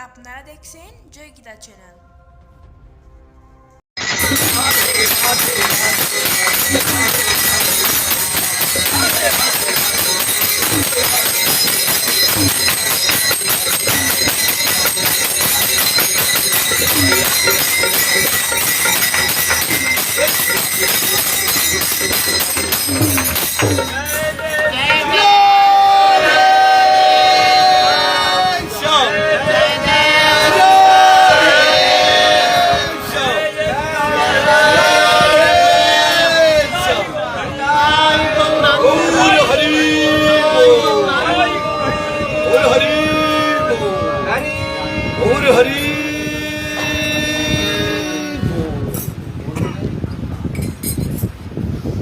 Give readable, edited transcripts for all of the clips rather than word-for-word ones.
আপনারা দেখছেন জয় গীতা চ্যানেল।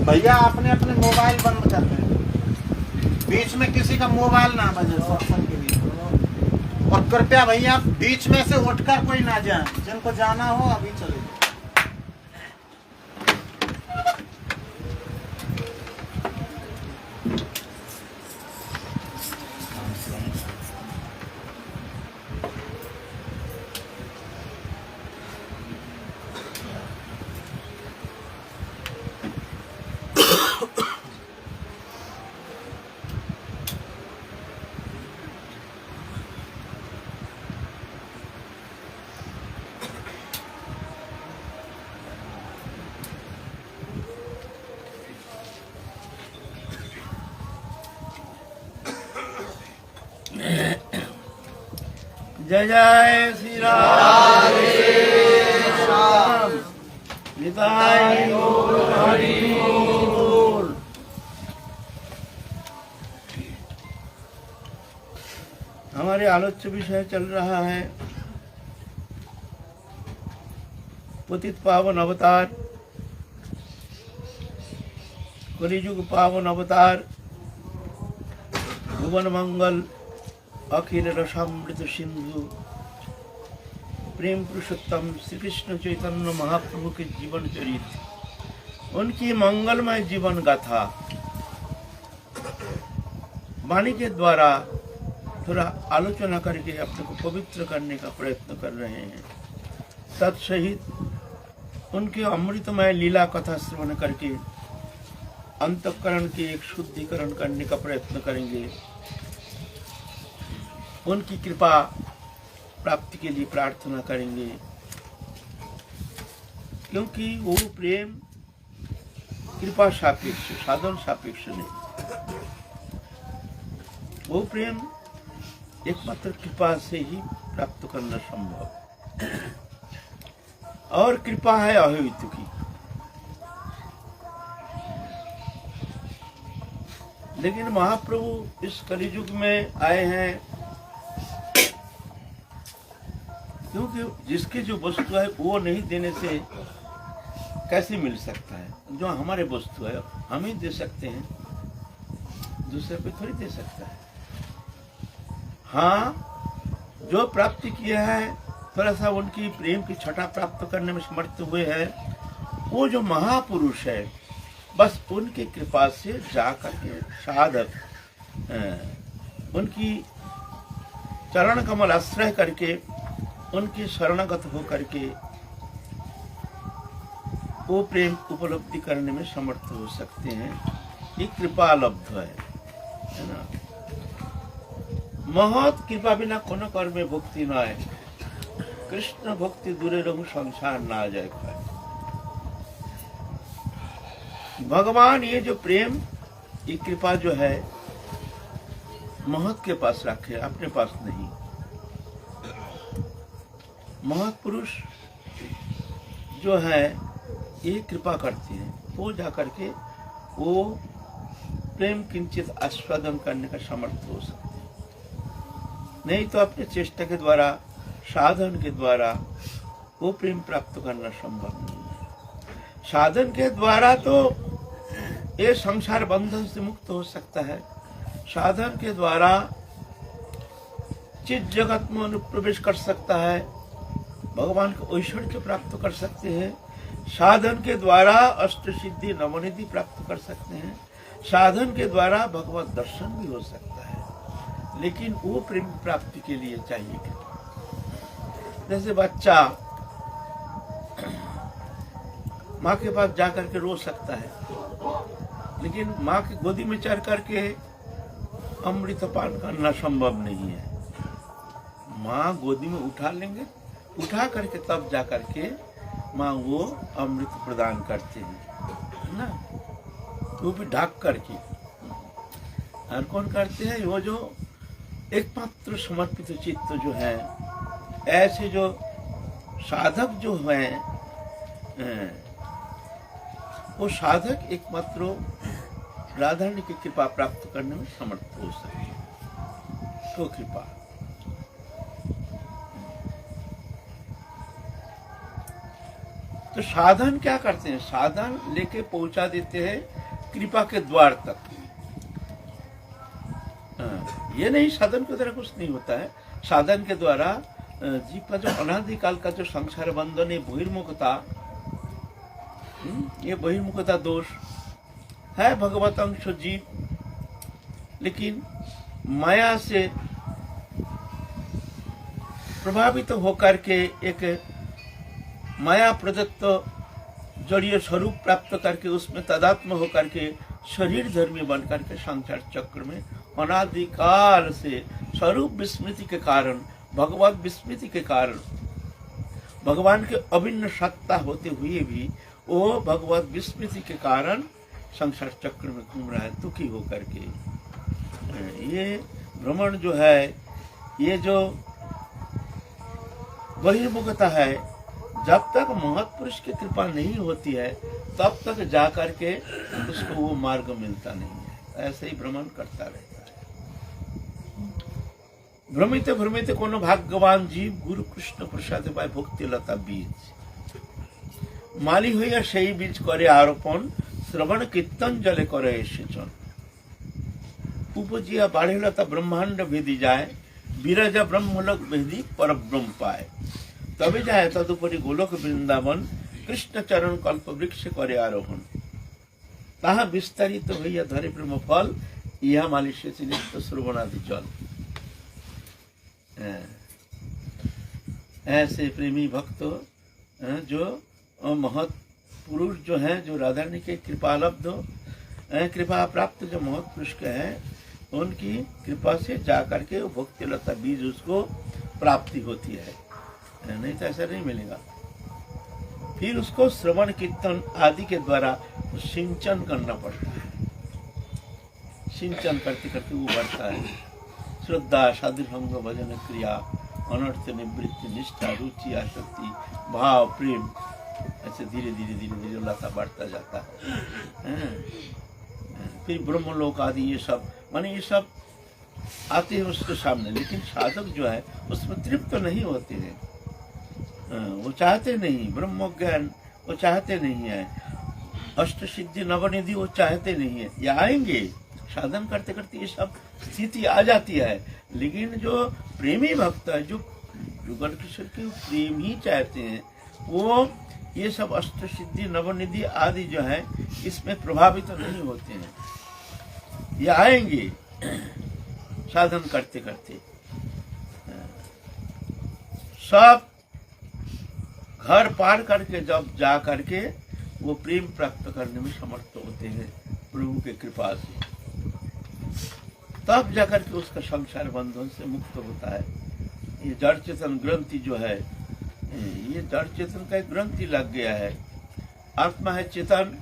भैया अपने अपने मोबाइल बंद कर रहे हैं, बीच में किसी का मोबाइल ना बजे सत्संग के लिए। और कृपया भैया बीच में से उठकर कोई ना जाए, जिनको जाना हो अभी चले जाए। जय जय श्री राम निताय गौर हरि बोल। हमारे आलोच्य विषय चल रहा है पतित पावन अवतार, कलियुग पावन अवतार, भुवन मंगल, अखिल रसामृत सिंधु, प्रेम पुरुषोत्तम श्री कृष्ण चैतन्य महाप्रभु के जीवन चरित्र, उनकी मंगलमय जीवन गाथा वाणी के द्वारा थोड़ा आलोचना करके अपने को पवित्र करने का प्रयत्न कर रहे हैं। तत्सहित उनके अमृतमय लीला कथा श्रवण करके अंतःकरण के एक शुद्धिकरण करने का प्रयत्न करेंगे। उनकी कृपा प्राप्ति के लिए प्रार्थना करेंगे, क्योंकि वो प्रेम कृपा सापेक्ष, साधन सापेक्ष नहीं। वो प्रेम एकमात्र कृपा से ही प्राप्त करना संभव, और कृपा है अहेतु की। लेकिन महाप्रभु इस कलियुग में आए हैं, क्योंकि जिसकी जो वस्तु है वो नहीं देने से कैसे मिल सकता है। जो हमारे वस्तु है हम ही दे सकते हैं, दूसरे पे थोड़ी दे सकता है। हाँ, जो प्राप्ति किया है, थोड़ा सा उनकी प्रेम की छटा प्राप्त करने में समर्थ हुए हैं, वो जो महापुरुष है, बस उनकी कृपा से जा करके साधक उनकी चरण कमल आश्रय करके, उनकी शरणागत होकर के वो प्रेम उपलब्धि करने में समर्थ हो सकते हैं। ये कृपा लब्ध है ना। महत कृपा बिना कोनो कर्मे भक्ति न आए, कृष्ण भक्ति दूरे रहू संसार ना जाए खाए। भगवान ये जो प्रेम, ये कृपा जो है महत के पास रखे, अपने पास नहीं। महत्पुरुष जो है ये कृपा करते हैं, वो जाकर के वो प्रेम किंचित आस्वादन करने का समर्थ हो सकते हैं। नहीं तो अपने चेष्टा के द्वारा, साधन के द्वारा वो प्रेम प्राप्त करना संभव नहीं है। साधन के द्वारा तो ये संसार बंधन से मुक्त हो सकता है। साधन के द्वारा चित जगत में अनुप्रवेश कर सकता है, भगवान को ऐश्वर्य प्राप्त कर सकते हैं। साधन के द्वारा अष्ट सिद्धि नवनिधि प्राप्त कर सकते हैं। साधन के द्वारा भगवत दर्शन भी हो सकता है। लेकिन वो प्रेम प्राप्ति के लिए चाहिए कृपा। जैसे बच्चा माँ के पास जाकर के रो सकता है, लेकिन माँ की गोदी में चढ़ करके अमृतपान करना संभव नहीं है। माँ गोदी में उठा लेंगे, उठा करके तब जा करके माँ वो अमृत प्रदान करते हैं, है ना, वो भी ढक करके। और कौन करते हैं? वो जो एकमात्र समर्पित चित्त जो है, ऐसे जो साधक जो हैं, वो साधक एकमात्र राधा रानी की कृपा प्राप्त करने में समर्थ हो सके। तो कृपा, तो साधन क्या करते हैं? साधन लेके पहुंचा देते हैं कृपा के द्वार तक। ये नहीं साधन के द्वारा कुछ नहीं होता है। साधन के द्वारा जीव का जो अनादिकाल का जो संसार बंधन है, बहिर्मुखता, ये बहिर्मुखता दोष है भगवत अंश जीव, लेकिन माया से प्रभावित होकर के एक माया प्रदत्त जड़ीय स्वरूप प्राप्त करके उसमें तदात्म होकर के शरीर धर्मी बनकर के संसार चक्र में अनादिकाल से स्वरूप विस्मृति के कारण, भगवत विस्मृति के कारण, भगवान के अभिन्न सत्ता होते हुए भी वो भगवत विस्मृति के कारण संसार चक्र में घूम रहा है दुखी होकर के। ये भ्रमण जो है, ये जो बहिर्मुखता है, जब तक महत्पुरुष की कृपा नहीं होती है तब तक जा करके उसको वो मार्ग मिलता नहीं है। ऐसे ही भ्रमण करता रहता है। भ्रमित भ्रमित कोनो भाग्यवान जीव गुरु कृष्ण प्रसाद पाए भक्ति लता बीज माली হইয়া সেই বীজ করে আরোপণ শ্রবণ কীর্তন জলে করে সেচন उपजिया बाढ़ेलता ब्रह्मांड भेदी जाए বিরাজা ब्रह्मलोक भेदी परब्रह्म पाए तबे जाए तदुपरि गोलोक वृंदावन कृष्ण चरण कल्प वृक्ष करे आरोहण ताहा विस्तारित हइया धरे प्रेम फल इहा माली सेचि नित्य श्रवणादि जल। ऐसे प्रेमी भक्त जो महत पुरुष जो है, जो राधा रानी के कृपालब्ध कृपा प्राप्त जो महत पुरुष के हैं, उनकी कृपा से जा करके वो भक्ति लता बीज उसको प्राप्ति होती है, नहीं तो ऐसा नहीं मिलेगा। फिर उसको श्रवण कीर्तन आदि के द्वारा सिंचन करना पड़ता है। सिंचन करते करते वो बढ़ता है। श्रद्धा, साधु संग, भजन क्रिया, अनर्थ निवृत्ति, निष्ठा, रुचि, आसक्ति, भाव, प्रेम, ऐसे धीरे धीरे धीरे धीरे लता बढ़ता जाता है। फिर ब्रह्मलोक आदि ये सब, माने ये सब आते हैं उसके सामने, लेकिन साधक जो है उसमें तृप्त नहीं होते हैं। वो चाहते नहीं ब्रह्म ज्ञान, वो चाहते नहीं है अष्ट सिद्धि नवनिधि, वो चाहते नहीं है। ये आएंगे साधन करते करते, ये सब स्थिति आ जाती है। लेकिन जो प्रेमी भक्त है, जो जुगल किशोर के प्रेम ही चाहते हैं, वो ये सब अष्ट सिद्धि नवनिधि आदि जो है इसमें प्रभावित नहीं होते हैं। ये आएंगे साधन करते करते। सब घर पार करके जब जा करके वो प्रेम प्राप्त करने में समर्थ होते हैं प्रभु के कृपा से, तब जाकर के उसका संसार बंधन से मुक्त होता है। ये जड़ चेतन ग्रंथि जो है, ये जड़ चेतन का एक ग्रंथि लग गया है। आत्मा है चेतन,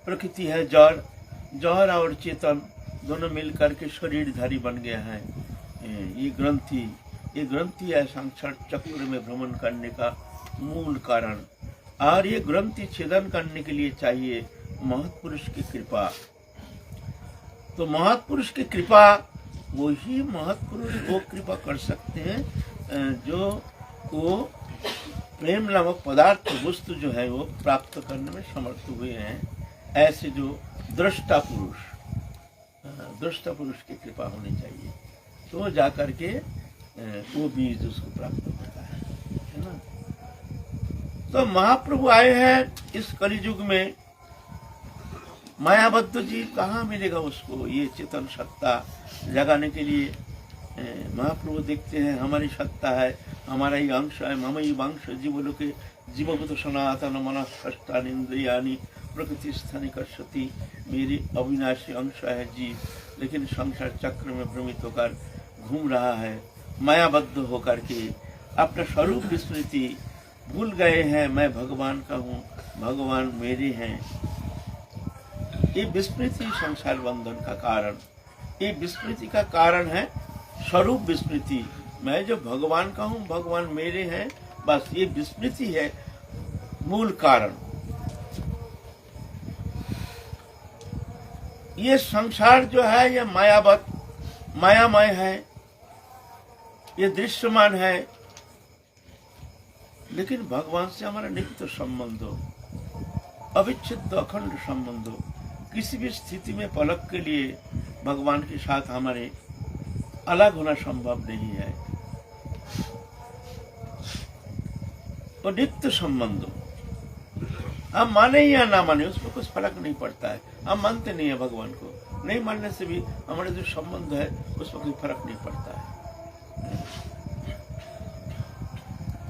प्रकृति है जड़, जड़ और चेतन दोनों मिलकर के शरीरधारी बन गया है। ये ग्रंथि है संसार चक्र में भ्रमण करने का मूल कारण। और ये ग्रंथि छेदन करने के लिए चाहिए महत्पुरुष की कृपा। तो महत्पुरुष की कृपा, वही महत्पुरुष वो कृपा कर सकते हैं जो वो प्रेम नामक पदार्थ वस्तु जो है वो प्राप्त करने में समर्थ हुए हैं। ऐसे जो दृष्टा पुरुष की कृपा होनी चाहिए, तो जाकर के वो बीज उसको प्राप्त होता है ना। तो महाप्रभु आए हैं इस कलियुग में। मायाबद्ध जीव कहाँ मिलेगा उसको ये चेतन सत्ता जगाने के लिए? महाप्रभु देखते हैं हमारी सत्ता है, हमारा ही अंश है। मम ही वंश जीवलोके जीवभूत सनातन मन षष्ठान इंद्रियानी प्रकृति स्थानी कर्षति। मेरे अविनाशी अंश है जीव, लेकिन संसार चक्र में भ्रमित होकर घूम रहा है, मायाबद्ध होकर के अपना स्वरूप विस्मृति भूल गए हैं। मैं भगवान का हूँ, भगवान मेरे हैं। ये विस्मृति संसार बंधन का कारण, ये विस्मृति का कारण है स्वरूप विस्मृति। मैं जो भगवान का हूँ, भगवान मेरे हैं, बस ये विस्मृति है मूल कारण। ये संसार जो है ये मायामय है, ये दृश्यमान है, लेकिन भगवान से हमारा नित्य संबंध हो, अविच्छिन्न अखंड संबंध हो। किसी भी स्थिति में पलक के लिए भगवान के साथ हमारे अलग होना संभव नहीं है। वो नित्य संबंध हो, हम माने या ना माने उसमें कुछ फर्क नहीं पड़ता है। हम मानते नहीं है भगवान को, नहीं मानने से भी हमारे जो संबंध है उसमें कोई फर्क नहीं पड़ता है।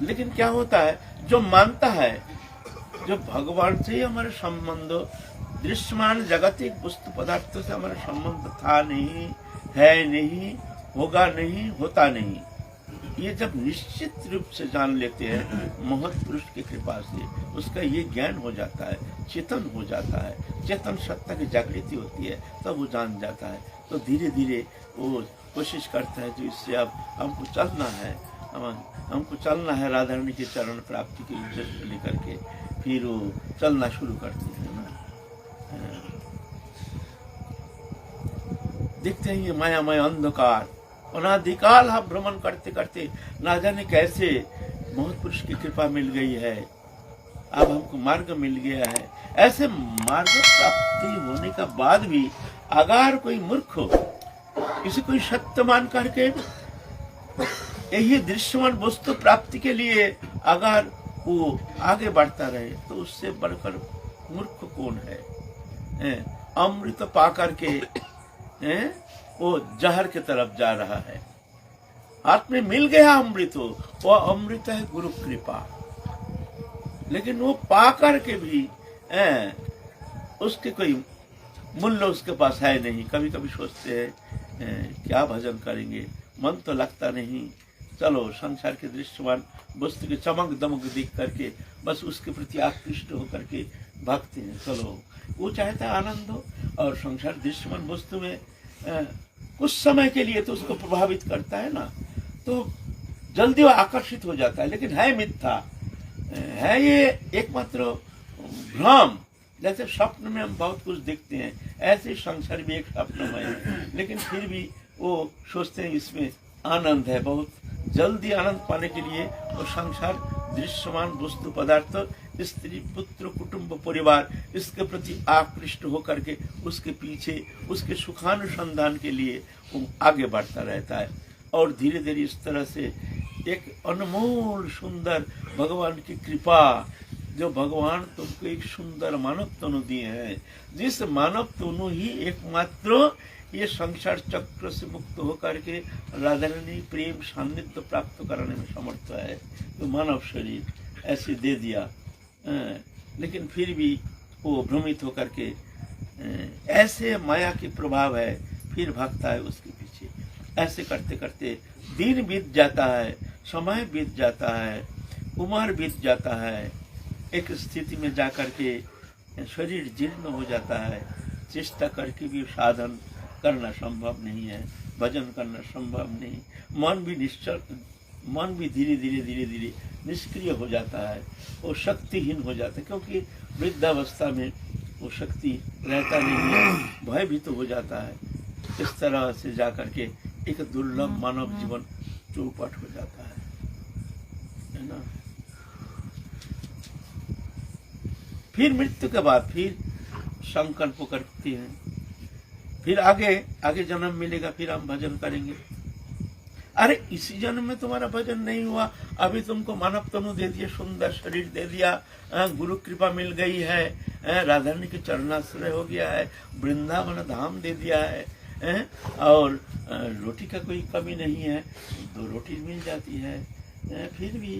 लेकिन क्या होता है, जो मानता है, जो भगवान से ही हमारे संबंध, दृश्यमान जागतिक वस्तु पदार्थों से हमारा संबंध था नहीं, है नहीं, होगा नहीं, होता नहीं, ये जब निश्चित रूप से जान लेते हैं महत्पुरुष की कृपा से, उसका ये ज्ञान हो जाता है, चेतन हो जाता है, चेतन सत्ता की जागृति होती है, तब वो जान जाता है। तो धीरे धीरे वो कोशिश करता है जो इससे अब हमको चलना है, हमको चलना है राधा रानी के चरण प्राप्ति के उद्देश्य लेकर के, फिर वो चलना शुरू करते हैं ना। देखते हैं ये मायामय अंधकार अनादिकाल हम भ्रमण करते करते ना जाने कैसे महत्पुरुष की कृपा मिल गई है, अब हमको मार्ग मिल गया है। ऐसे मार्ग प्राप्ति होने का बाद भी अगर कोई मूर्ख हो इसे कोई सत्य मान करके यही दृश्यमान वस्तु प्राप्ति के लिए अगर वो आगे बढ़ता रहे तो उससे बढ़कर मूर्ख कौन है। अमृत पा करके वो जहर की तरफ जा रहा है। हाथ में मिल गया अमृत, वो अमृत है गुरु कृपा, लेकिन वो पा करके भी उसके कोई मूल्य उसके पास है नहीं। कभी कभी सोचते हैं क्या भजन करेंगे, मन तो लगता नहीं, चलो संसार के दृश्यमान वस्तु के चमक दमक देख करके बस उसके प्रति आकृष्ट होकर के भागते हैं। चलो वो चाहता है आनंद हो, और संसार दृश्यमान वस्तु में कुछ समय के लिए तो उसको प्रभावित करता है ना, तो जल्दी वो आकर्षित हो जाता है, लेकिन है मिथ्या, है ये एकमात्र भ्रम। जैसे स्वप्न में हम बहुत कुछ देखते हैं, ऐसे संसार भी एक स्वप्नमय है, लेकिन फिर भी वो सोचते हैं इसमें आनंद है। बहुत जल्दी आनंद पाने के लिए वो संसार दृश्यमान वस्तु पदार्थ, स्त्री पुत्र कुटुंब परिवार, इसके प्रति आकृष्ट होकर के उसके पीछे उसके सुखानुसंधान के लिए वो आगे बढ़ता रहता है। और धीरे धीरे इस तरह से एक अनमोल सुंदर भगवान की कृपा, जो भगवान तुमको एक सुंदर मानव तनु दिए हैं, जिस मानव तनु ही एकमात्र ये संसार चक्र से मुक्त होकर के राधा रानी प्रेम सान्निध्य प्राप्त कराने में समर्थ है। तो मानव शरीर ऐसे दे दिया, लेकिन फिर भी वो भ्रमित होकर के ऐसे माया के प्रभाव है, फिर भागता है उसके पीछे। ऐसे करते करते दिन बीत जाता है, समय बीत जाता है, उम्र बीत जाता है। एक स्थिति में जाकर के शरीर जीर्ण हो जाता है, चेष्टा करके भी साधन करना संभव नहीं है, भजन करना संभव नहीं, मन भी धीरे धीरे निष्क्रिय हो जाता है, वो शक्तिहीन हो जाता है, क्योंकि वृद्धावस्था में वो शक्ति रहता नहीं है, भयभीत हो जाता है। इस तरह से जाकर के एक दुर्लभ मानव जीवन चौपट हो जाता है ना। फिर मृत्यु के बाद फिर संकल्प करते हैं, फिर आगे जन्म मिलेगा, फिर हम भजन करेंगे। अरे इसी जन्म में तुम्हारा भजन नहीं हुआ, अभी तुमको मानव तनु दे दिया, सुंदर शरीर दे दिया, गुरु कृपा मिल गई है, राधा रानी के चरणाश्रय हो गया है, वृंदावन धाम दे दिया है, हैं? और रोटी का कोई कमी नहीं है, 2 रोटी मिल जाती है। फिर भी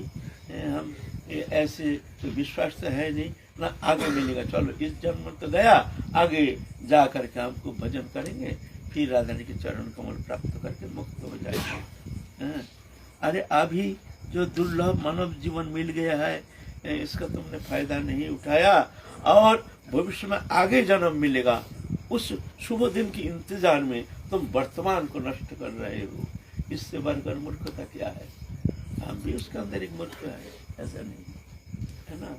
हम ऐसे तो विश्वास तो है नहीं ना आगे मिलेगा। चलो इस जन्म तो गया, आगे जा करके हमको भजन करेंगे, फिर राधा रानी के चरण कमल प्राप्त करके मुक्त हो जाएंगे। अरे अभी जो दुर्लभ मानव जीवन मिल गया है, इसका तुमने फायदा नहीं उठाया, और भविष्य में आगे जन्म मिलेगा, उस शुभ दिन की इंतजार में तुम वर्तमान को नष्ट कर रहे हो। इससे बढ़कर मूर्खता क्या है? हम भी उसके अंदर एक मूर्ख है, ऐसा नहीं है ना।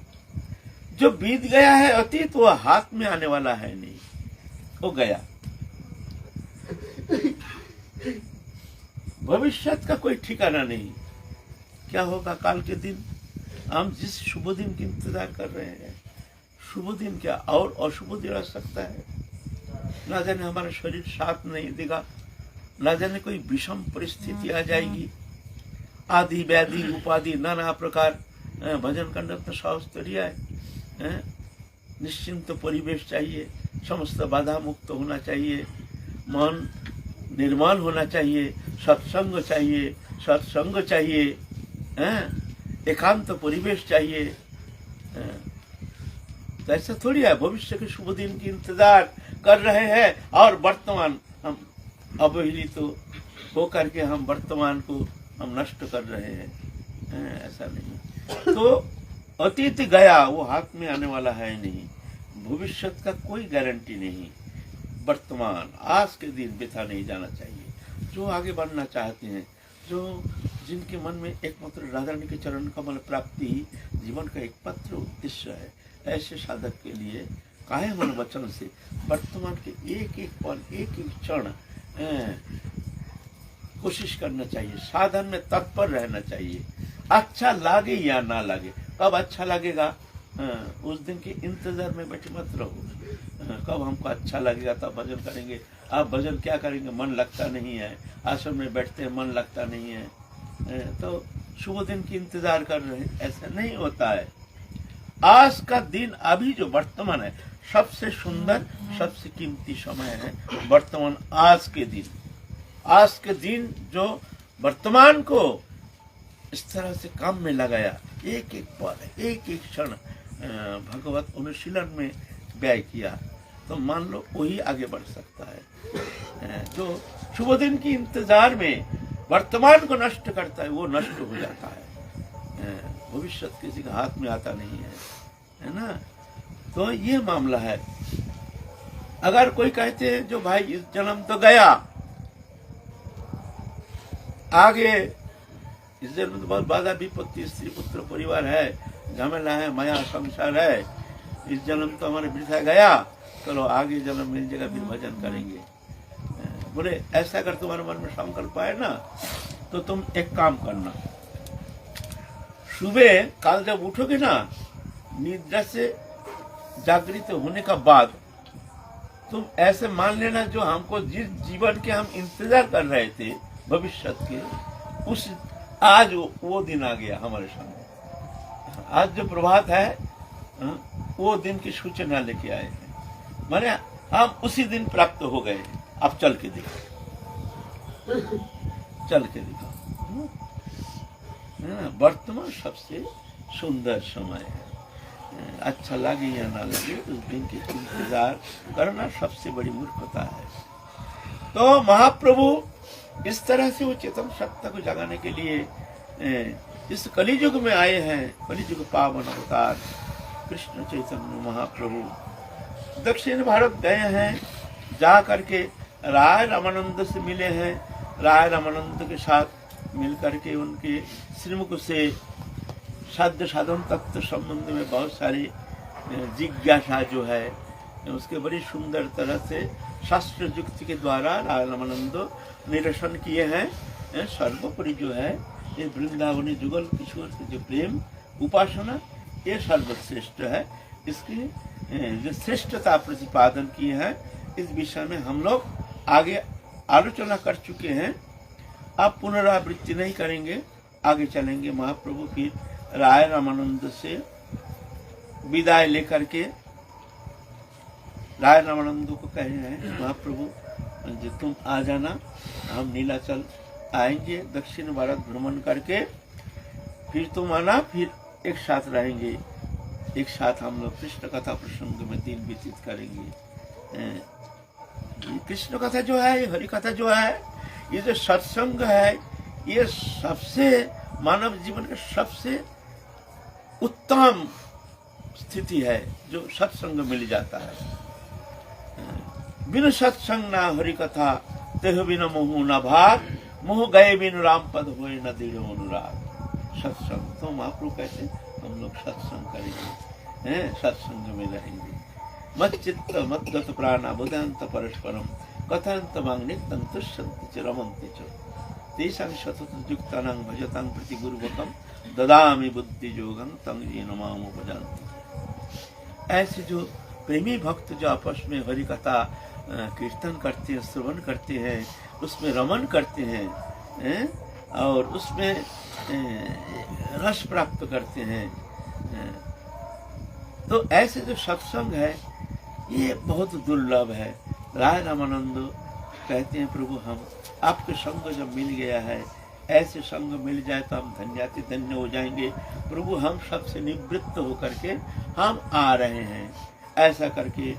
जो बीत गया है अतीत, वो हाथ में आने वाला है नहीं, वो गया। भविष्य का कोई ठिकाना नहीं, क्या होगा काल के दिन। हम जिस शुभ दिन की इंतजार कर रहे हैं, शुभ दिन क्या और अशुभ दिन आ सकता है। ना जाने हमारा शरीर साथ नहीं देगा, ना जाने कोई विषम परिस्थिति आ जाएगी, आदि व्याधि उपाधि नाना प्रकार। भजन करना तो सहज है। निश्चिंत परिवेश चाहिए, समस्त बाधा मुक्त होना चाहिए, मन निर्मल होना चाहिए, सत्संग चाहिए, सत्संग चाहिए, एकांत परिवेश चाहिए। तो ऐसा थोड़ी है भविष्य के शुभ दिन की इंतजार कर रहे हैं और वर्तमान हम अवहेलित हो करके हम वर्तमान को हम नष्ट कर रहे हैं। ऐसा नहीं। तो अतीत गया, वो हाथ में आने वाला है नहीं, भविष्य का कोई गारंटी नहीं। वर्तमान आज के दिन बिता नहीं जाना चाहिए। जो आगे बढ़ना चाहते हैं, जो जिनके मन में एकमात्र राधा रानी के चरण कमल प्राप्ति जीवन का एकमात्र उद्देश्य है, ऐसे साधक के लिए काहे मन वचन से वर्तमान के एक एक पल एक एक क्षण कोशिश करना चाहिए, साधन में तत्पर रहना चाहिए। अच्छा लगे या ना लगे, कब अच्छा लगेगा उस दिन के इंतजार में बैठे मत रहो। कब हमको अच्छा लगेगा तब भजन करेंगे। आप भजन क्या करेंगे, मन लगता नहीं है, आश्रम में बैठते हैं मन लगता नहीं है, तो शुभ दिन की इंतजार कर रहे हैं, ऐसा नहीं होता है। आज का दिन, अभी जो वर्तमान है, सबसे सुंदर सबसे कीमती समय है वर्तमान। आज के दिन जो वर्तमान को इस तरह से काम में लगाया, एक एक पल एक एक क्षण भगवत अनुशीलन में व्यय किया, तो मान लो वही आगे बढ़ सकता है। जो शुभ दिन की इंतजार में वर्तमान को नष्ट करता है, वो नष्ट हो जाता है। भविष्य किसी का हाथ में आता नहीं है ना। तो ये मामला है। अगर कोई कहते हैं जो भाई इस जन्म तो गया, आगे इस जन्म तो बहुत बाधा विपत्ति, स्त्री पुत्र परिवार है, झमेला है, माया संसार है, इस जन्म तो हमारे वृथा गया, चलो आगे जन्म मिल जाएगा फिर भजन करेंगे। बोले ऐसा अगर तुम्हारे मन में संकल्प है ना, तो तुम एक काम करना, सुबह कल जब उठोगे ना, निद्रा से जागृत होने का बाद तुम ऐसे मान लेना, जो हमको जिस जीवन के हम इंतजार कर रहे थे भविष्य के, उस आज वो दिन आ गया हमारे सामने। आज जो प्रभात है वो दिन की सूचना लेके आए हैं, माने हम उसी दिन प्राप्त हो गए। अब चल के देखो, वर्तमान सबसे सुंदर समय है। अच्छा लगे या ना लगे, उस दिन की इंतजार करना सबसे बड़ी मूर्खता है। तो महाप्रभु इस तरह से वो चेतन सत्ता को जगाने के लिए इस कलियुग में आए हैं। कलियुग पावन अवतार कृष्ण चैतन्य महाप्रभु दक्षिण भारत गए हैं, जा करके राय रामानंद से मिले हैं। राय रामानंद के साथ मिल करके उनके श्रीमुख से साध्य साधन तत्व संबंध में बहुत सारी जिज्ञासा जो है उसके बड़ी सुंदर तरह से शास्त्र युक्ति के द्वारा राय रामानंद निरसन किए हैं। सर्वोपरि जो है ये वृंदावनी जुगल किशोर की जो प्रेम उपासना, ये सर्वश्रेष्ठ है। इसकी जो श्रेष्ठता प्रतिपादन किए हैं, इस विषय में हम लोग आगे आलोचना कर चुके हैं। अब पुनरावृत्ति नहीं करेंगे, आगे चलेंगे। महाप्रभु की राय रामानंद से विदाई लेकर के राय रामानंद को कह रहे हैं, महाप्रभु जो तुम आ जाना, हम नीलाचल आएंगे दक्षिण भारत भ्रमण करके, फिर तुम आना, फिर एक साथ रहेंगे, एक साथ हम लोग कृष्ण कथा प्रसंग में दिन व्यतीत करेंगे। कृष्ण कथा जो है, हरि कथा जो है, ये जो सत्संग है, ये सबसे मानव जीवन का सबसे उत्तम स्थिति है जो सत्संग मिल जाता है। बिन सत्संग ना हरि कथा, तेह बिन मोह न भाग, मोह गए बिन राम पद होए न दृढ़ अनुराग। सत्संग तो महाप्रभु कहते हम लोग सत्संग करेंगे, सत्संग में रहेंगे। मत चित्त मत गत प्राण बुदांत परस्परम, कथांत मांगनिक तुष्यन्ति च रमन्ति च, तेषां सतत युक्तानां भजतां प्रति गुरुवकम, ददामि बुद्धि योगं तं येन माम उपजान्ति। ऐसे जो प्रेमी भक्त जो आपस में हरि कथा कीर्तन करते हैं, श्रवण करते हैं, उसमें रमन करते हैं, और उसमें रस प्राप्त करते हैं, तो ऐसे जो सत्संग है ये बहुत दुर्लभ है। राय रामानंद कहते हैं, प्रभु हम आपके संग जब मिल गया है, ऐसे संग मिल जाए तो हम धन्याति धन्य हो जाएंगे। प्रभु हम सबसे निवृत्त होकर के हम आ रहे हैं। ऐसा करके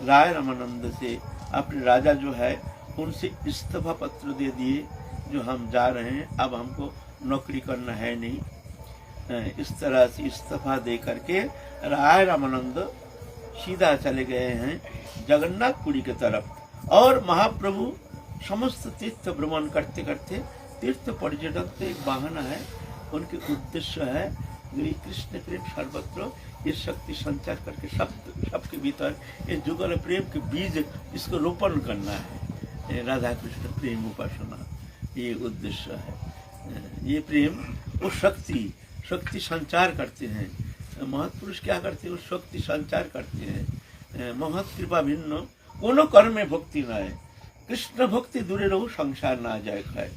राय रामानंद से अपने राजा जो है उनसे इस्तीफा पत्र दे दिए, जो हम जा रहे हैं, अब हमको नौकरी करना है नहीं। इस तरह से इस्तीफा दे करके राय रामानंद सीधा चले गए हैं जगन्नाथपुरी की तरफ। और महाप्रभु समस्त तीर्थ भ्रमण करते करते, तीर्थ पर्यटन तो एक बहाना है, उनके उद्देश्य है कृष्ण प्रेम सर्वत्र, ये शक्ति संचार करके सबके भीतर ये जुगल प्रेम के बीज इसको रोपण करना है। राधा कृष्ण प्रेम उपासना ये उद्देश्य है। ये प्रेम वो शक्ति संचार करते हैं। महत्पुरुष क्या करते हैं? वो शक्ति संचार करते हैं। महत कृपा भिन्न कोनो कर्म में भक्ति न है, कृष्ण भक्ति दूरे रहो संसार ना जाए खाए।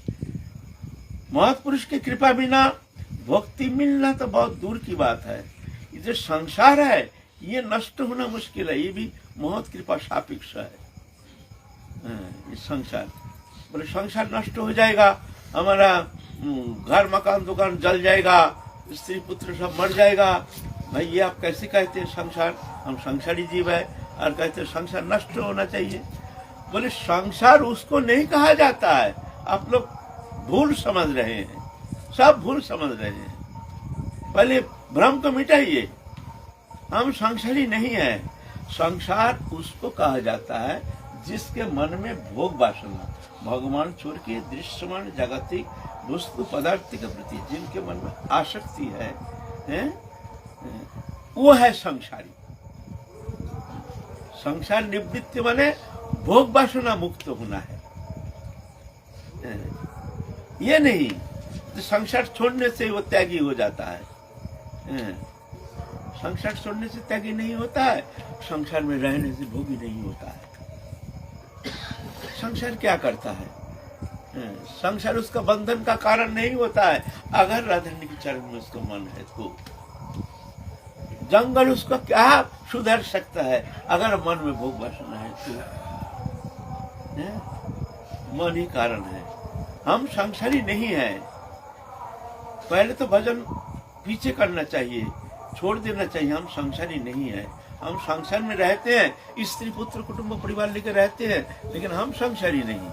महत्पुरुष की कृपा बिना भक्ति मिलना तो बहुत दूर की बात है। ये जो संसार है ये नष्ट होना मुश्किल है, ये भी महत कृपा सापेक्ष है। ये संसार बोले संसार नष्ट हो जाएगा, हमारा घर मकान दुकान जल जाएगा, स्त्री पुत्र सब मर जाएगा। भाई ये आप कैसे कहते हैं संसार? हम संसारी जीव है और कहते हैं संसार नष्ट होना चाहिए। बोले संसार उसको नहीं कहा जाता है, आप लोग भूल समझ रहे हैं, सब भूल समझ रहे हैं। पहले भ्रम को मिटाइए, हम संसारी नहीं है। संसार उसको कहा जाता है जिसके मन में भोग वासना, भगवान छोड़ के दृश्यमान जागतिक वस्तु पदार्थ के प्रति जिनके मन में आसक्ति है, वो है संसारी। संसार निवृत्ति माने भोग वासना मुक्त होना है। ये नहीं तो संसार छोड़ने से वो त्यागी हो जाता है। संसार छोड़ने से त्यागी नहीं होता है, संसार में रहने से भोगी नहीं होता है। संसार क्या करता है? संसार उसका बंधन का कारण नहीं होता है। अगर राधा रानी के चरण में उसका मन है तो जंगल उसका क्या सुधर सकता है? अगर मन में भोग वासना है तो मन ही कारण है। हम संसारी नहीं है। पहले तो भजन पीछे करना चाहिए, छोड़ देना चाहिए। हम संसारी नहीं है, हम संसार में रहते हैं, स्त्री पुत्र कुटुंब परिवार लेकर रहते हैं, लेकिन हम संसारी नहीं।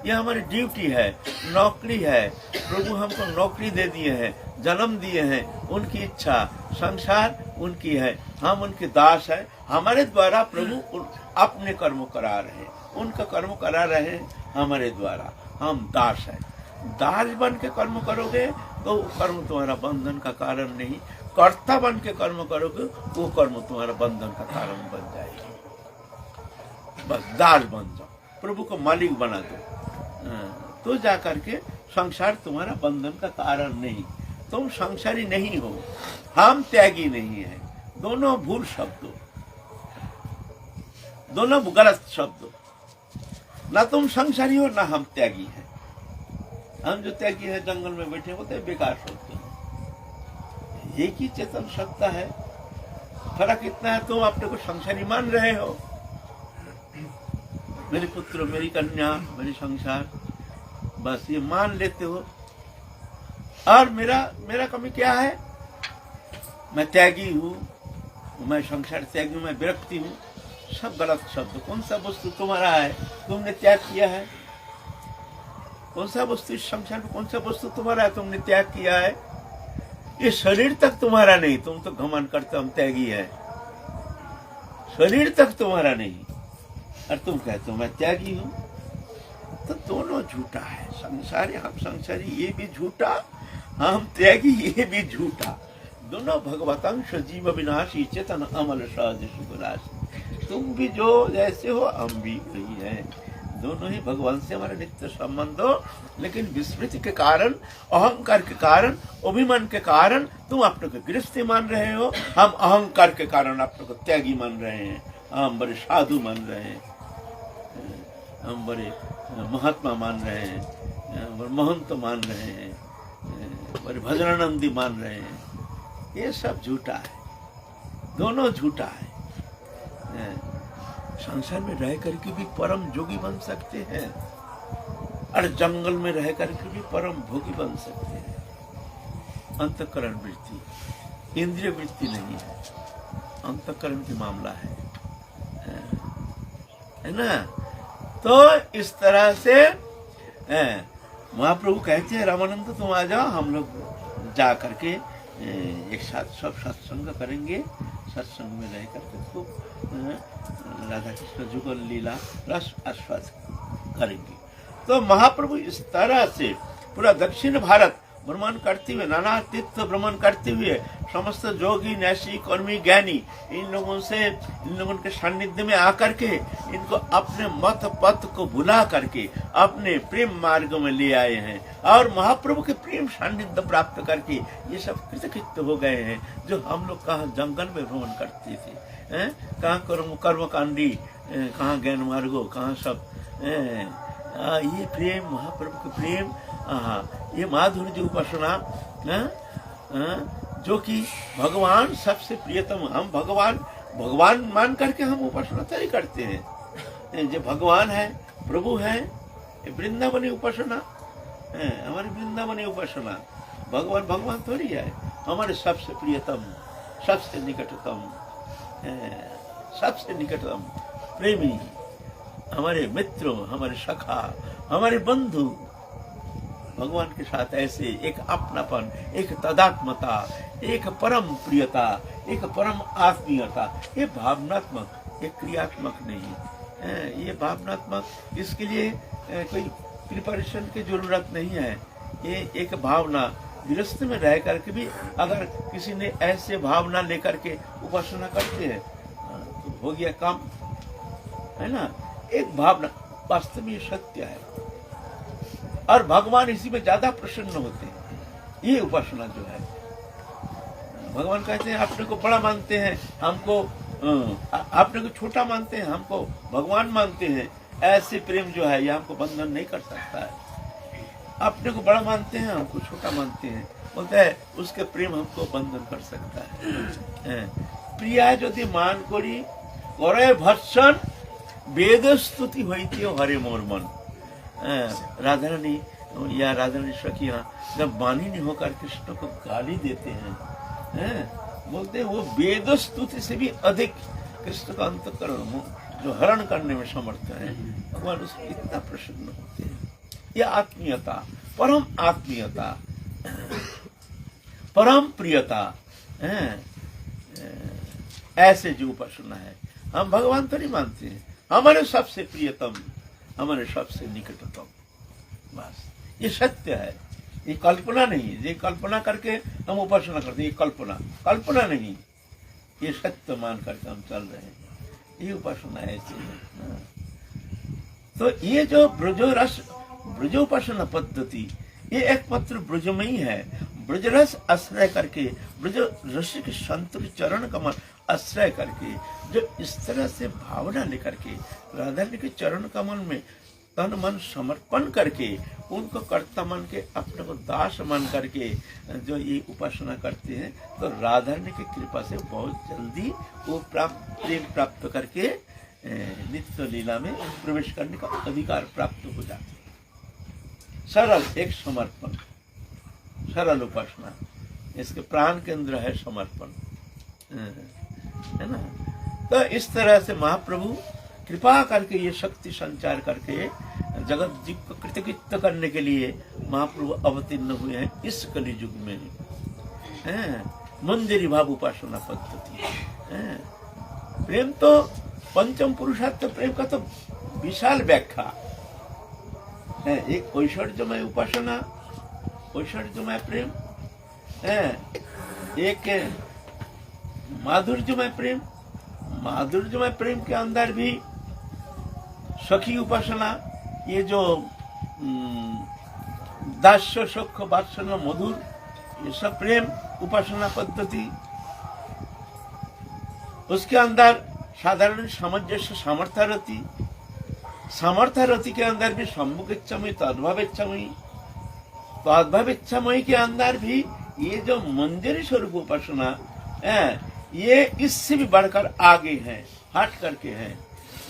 यह हमारी ड्यूटी है, नौकरी है। प्रभु हमको नौकरी दे दिए हैं, जन्म दिए हैं, उनकी इच्छा, संसार उनकी है, हम उनके दास हैं। हमारे द्वारा प्रभु अपने कर्म करा रहे हैं, उनका कर्म करा रहे हैं हमारे द्वारा। हम दास हैं। दास बन के कर्म करोगे तो कर्म तुम्हारा बंधन का कारण नहीं, कर्ता बन के कर्म करोगे वो कर्म तुम्हारा बंधन का कारण बन जाएगा। बस दास बन जाओ, प्रभु को मालिक बना दो, तो जा करके संसार तुम्हारा बंधन का कारण नहीं। तुम संसारी नहीं हो, हम त्यागी नहीं है। दोनों भूल शब्द, दोनों गलत शब्द। ना तुम संसारी हो ना हम त्यागी हैं। हम जो त्यागी है जंगल में बैठे होते हैं, बेकार शब्द हैं। एक ही चेतन सत्ता है, फर्क इतना है तुम अपने को संसारी मान रहे हो। मेरे पुत्र, मेरी कन्या, मेरी संसार, बस ये मान लेते हो। और मेरा कमी क्या है? मैं त्यागी हूँ, मैं संसार त्यागी हूँ, मैं विरक्ति हूँ। सब गलत शब्द। कौन सा वस्तु तुम्हारा है, तुमने त्याग किया है? कौन सा वस्तु इस संसार में, कौन सा वस्तु तुम्हारा है, तुमने त्याग किया है? ये शरीर तक तुम्हारा नहीं, तुम तो घमंड करते हम त्यागी है। शरीर तक तुम्हारा नहीं और तुम कहते हो मैं त्यागी हूं। तो दोनों झूठा है। संसारी, हम संसारी ये भी झूठा, हम त्यागी ये भी झूठा। दोनों भगवतंश जीव विनाशी चेतन अमल सहज सुखराशि। तुम भी जो जैसे हो, हम भी वही है। दोनों ही भगवान से हमारा नित्य संबंध हो, लेकिन विस्मृति के कारण, अहंकार के कारण, अभिमान के कारण तुम अपने को गृहस्थी मान रहे हो, हम अहंकार के कारण अपने को त्यागी मान रहे हैं। हम बड़े साधु मान रहे हैं, हम बड़े महात्मा मान रहे हैं, बड़े महंत मान रहे हैं, बड़े भजनानंदी मान रहे हैं। ये सब झूठा है, दोनों झूठा है। संसार में रह करके भी परम जोगी बन सकते हैं और जंगल में रह करके भी परम भोगी बन सकते हैं। अंतःकरण वृत्ति, इंद्रिय वृत्ति नहीं है, अंतःकरण की मामला है ना। तो इस तरह से महाप्रभु कहते हैं, रामानंद तुम आ जाओ, हम लोग जा करके एक साथ सब सत्संग करेंगे। सत्संग में रह करके खूब राधा कृष्ण जुगल लीला रस आस्वाद करेंगे। तो महाप्रभु इस तरह से पूरा दक्षिण भारत भ्रमण करते हुए, नाना तीर्थ भ्रमण करते हुए, समस्त जोगी, न्यासी, कर्मी, ज्ञानी इन लोगों के सानिध्य में आकर के इनको अपने मत पथ को भुला करके अपने प्रेम मार्ग में ले आए हैं। और महाप्रभु के प्रेम सानिध्य प्राप्त करके ये सब कृतकृत्य हो गए हैं। जो हम लोग कहाँ जंगल में भ्रमण करते थे, कहाँ कर्मकांडी, कहाँ ज्ञान मार्गो, कहाँ सब ये प्रेम, महाप्रभु के प्रेम, ये माधुर्य जो उपासना, जो कि भगवान सबसे प्रियतम, हम भगवान मान करके हम उपासना तरी करते हैं। जो भगवान है, प्रभु है, वृंदावनी उपासना, हमारी वृंदावनी उपासना। भगवान थोड़ी है, हमारे सबसे प्रियतम, सबसे निकटतम प्रेमी, हमारे मित्रों, हमारे सखा, हमारे बंधु, भगवान के साथ ऐसे एक अपनापन, एक तदात्मता, एक परम प्रियता, एक परम आत्मीयता, ये भावनात्मक, ये क्रियात्मक नहीं, ये भावनात्मक। इसके लिए कोई प्रिपरेशन की जरूरत नहीं है। ये एक भावना, गृहस्थ में रह करके भी अगर किसी ने ऐसे भावना लेकर के उपासना करते हैं तो हो गया काम, है ना। एक भावना, वास्तव में सत्य है और भगवान इसी में ज्यादा प्रसन्न होते हैं। ये उपासना जो है, भगवान कहते हैं अपने को बड़ा मानते हैं, हमको अपने को छोटा मानते हैं, हमको भगवान मानते हैं। ऐसे प्रेम जो है ये हमको बंधन नहीं कर सकता है। अपने को बड़ा मानते हैं, हमको छोटा मानते हैं, बोलते है उसके प्रेम हमको बंधन कर सकता है। प्रिया यदि मान करी करे भर्सन वेद स्तुति होती हरे मोर मन। राधा रानी या राधा रानी सखियां जब मानिनी होकर कृष्ण को गाली देते हैं, बोलते हैं वो वेद स्तुति से भी अधिक कृष्ण का अंतःकरण जो हरण करने में समर्थ है, भगवान उसको इतना प्रसन्न होते हैं। यह आत्मीयता, परम आत्मीयता, परम प्रियता, ऐसे जो उपासना है, हम भगवान तो नहीं मानते हैं, हमारे सबसे प्रियतम, हमारे सबसे निकटतम, बस ये सत्य है। ये कल्पना नहीं, ये कल्पना करके हम उपासना करते हैं, ये कल्पना नहीं, ये सत्य मान करके हम चल रहे हैं। ये उपासना ऐसी है। तो ये जो ब्रजोपासना पद्धति, ये एकमात्र ब्रज में ही है। ब्रजरस आश्रय करके, ब्रज रस के संत के चरण कमल आश्रय करके, जो इस तरह से भावना लेकर के राधा रानी के चरण कमल में तन मन समर्पण करके, उनको कर्ता मान के, अपने को दास मान करके जो ये उपासना करते हैं, तो राधा रानी की कृपा से बहुत जल्दी वो प्रेम प्राप्त करके नित्य लीला में प्रवेश करने का अधिकार प्राप्त हो जाता है। सरल एक समर्पण, सरल उपासना, इसके प्राण केंद्र है समर्पण, है ना। तो इस तरह से महाप्रभु कृपा करके ये शक्ति संचार करके जगत जीव को कृतकृत्य करने के लिए महाप्रभु अवतीर्ण हुए हैं इस कलि युग में। मंजरी भाव उपासना पद्धति, प्रेम तो पंचम पुरुषार्थ प्रेम का तो विशाल व्याख्या है। एक ऐश्वर्यमय उपासना, ऐश्वर्यमय प्रेम, एक माधुर्यमय प्रेम, माधुर्यमय प्रेम के अंदर भी सखी उपासना, ये जो दास्य सुख वात्सल्य मधुर, ये सब प्रेम उपासना पद्धति। उसके अंदर साधारण सामंजस्य सामर्थ्य रति, सामर्थ्य रति के अंदर भी सम्मुख इच्छामयी तद्भव इच्छामयी, तद्भव इच्छामयी के अंदर भी ये जो मंजरी स्वरूप उपासना है, ये इससे भी बढ़कर आगे है, हट करके है।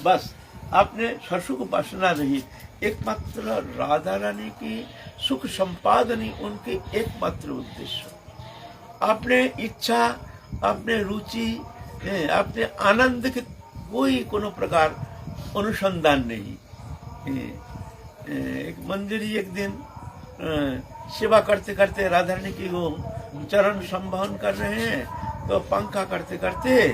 बस आपने ससुख उपासना रही, एकमात्र राधा रानी की सुख संपादनी उनके एकमात्र उद्देश्य। अपने इच्छा, अपने रुचि, अपने आनंद के कोई कोनो प्रकार अनुसंधान नहीं। एक मंजरी एक दिन सेवा करते करते राधा रानी की वो चरण संभावन कर रहे हैं, तो पंखा करते करते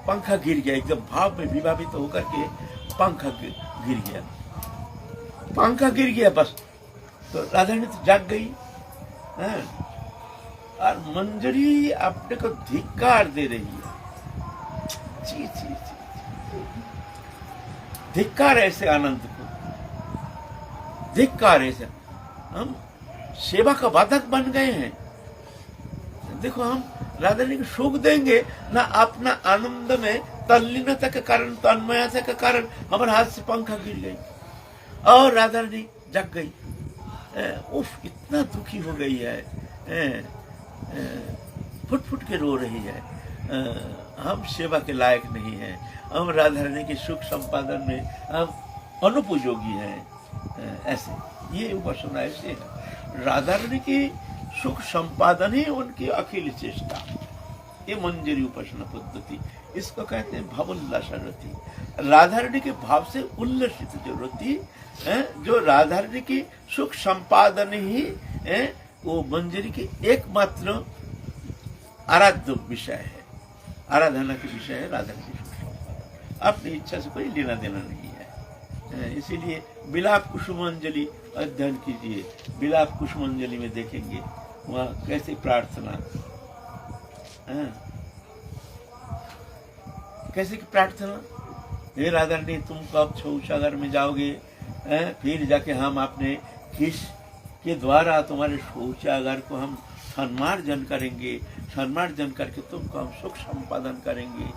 पंखा गिर गया, एकदम भाव में विभावित होकर के पंखा गिर गया, पंखा गिर गया। बस तो राधा रानी तो जाग गई, और मंजरी अपने को धिक्कार दे रही है। जी जी जी, धिक्कार ऐसे आनंद को, धिक्कार ऐसे। हम सेवा का बाधक बन गए हैं। देखो, हम राधा रानी को सुख देंगे ना, अपना आनंद में तल्लीनता के कारण, तन्मयता के कारण हमारे हाथ से पंखा गिर गई और राधा रानी जग गई। उफ, इतना दुखी हो गई है, फुट फुट के रो रही है। हम सेवा के लायक नहीं हैं, हम राधा रानी के सुख संपादन में हम अनुपयोगी हैं। ऐसे ये उपासना ऐसे है। राधा रानी की सुख संपादन ही उनकी अखिल चेष्टा, ये मंजरी उपासना पद्धति। इसको कहते हैं भावोल्लास रति। राधा रानी के भाव से उल्लसित जो रति है, जो राधा रानी की सुख संपादन ही है, वो मंजरी की एकमात्र आराध्य विषय है, आराधना के विषय है राधा रानी की सुख संपादन। अपनी इच्छा से कोई लेना देना नहीं है। इसीलिए बिलाप कुसुमांजलि अध्ययन कीजिए। बिलाप कुसुमांजलि में देखेंगे वहाँ कैसे प्रार्थना, कैसे की प्रार्थना, हे राधा रानी तुम कब शौचागार में जाओगे, फिर जाके हम अपने किस के द्वारा तुम्हारे शौचागार को हम सम्मार्जन करेंगे, सम्मार्जन करके तुमको हम सुख संपादन करेंगे।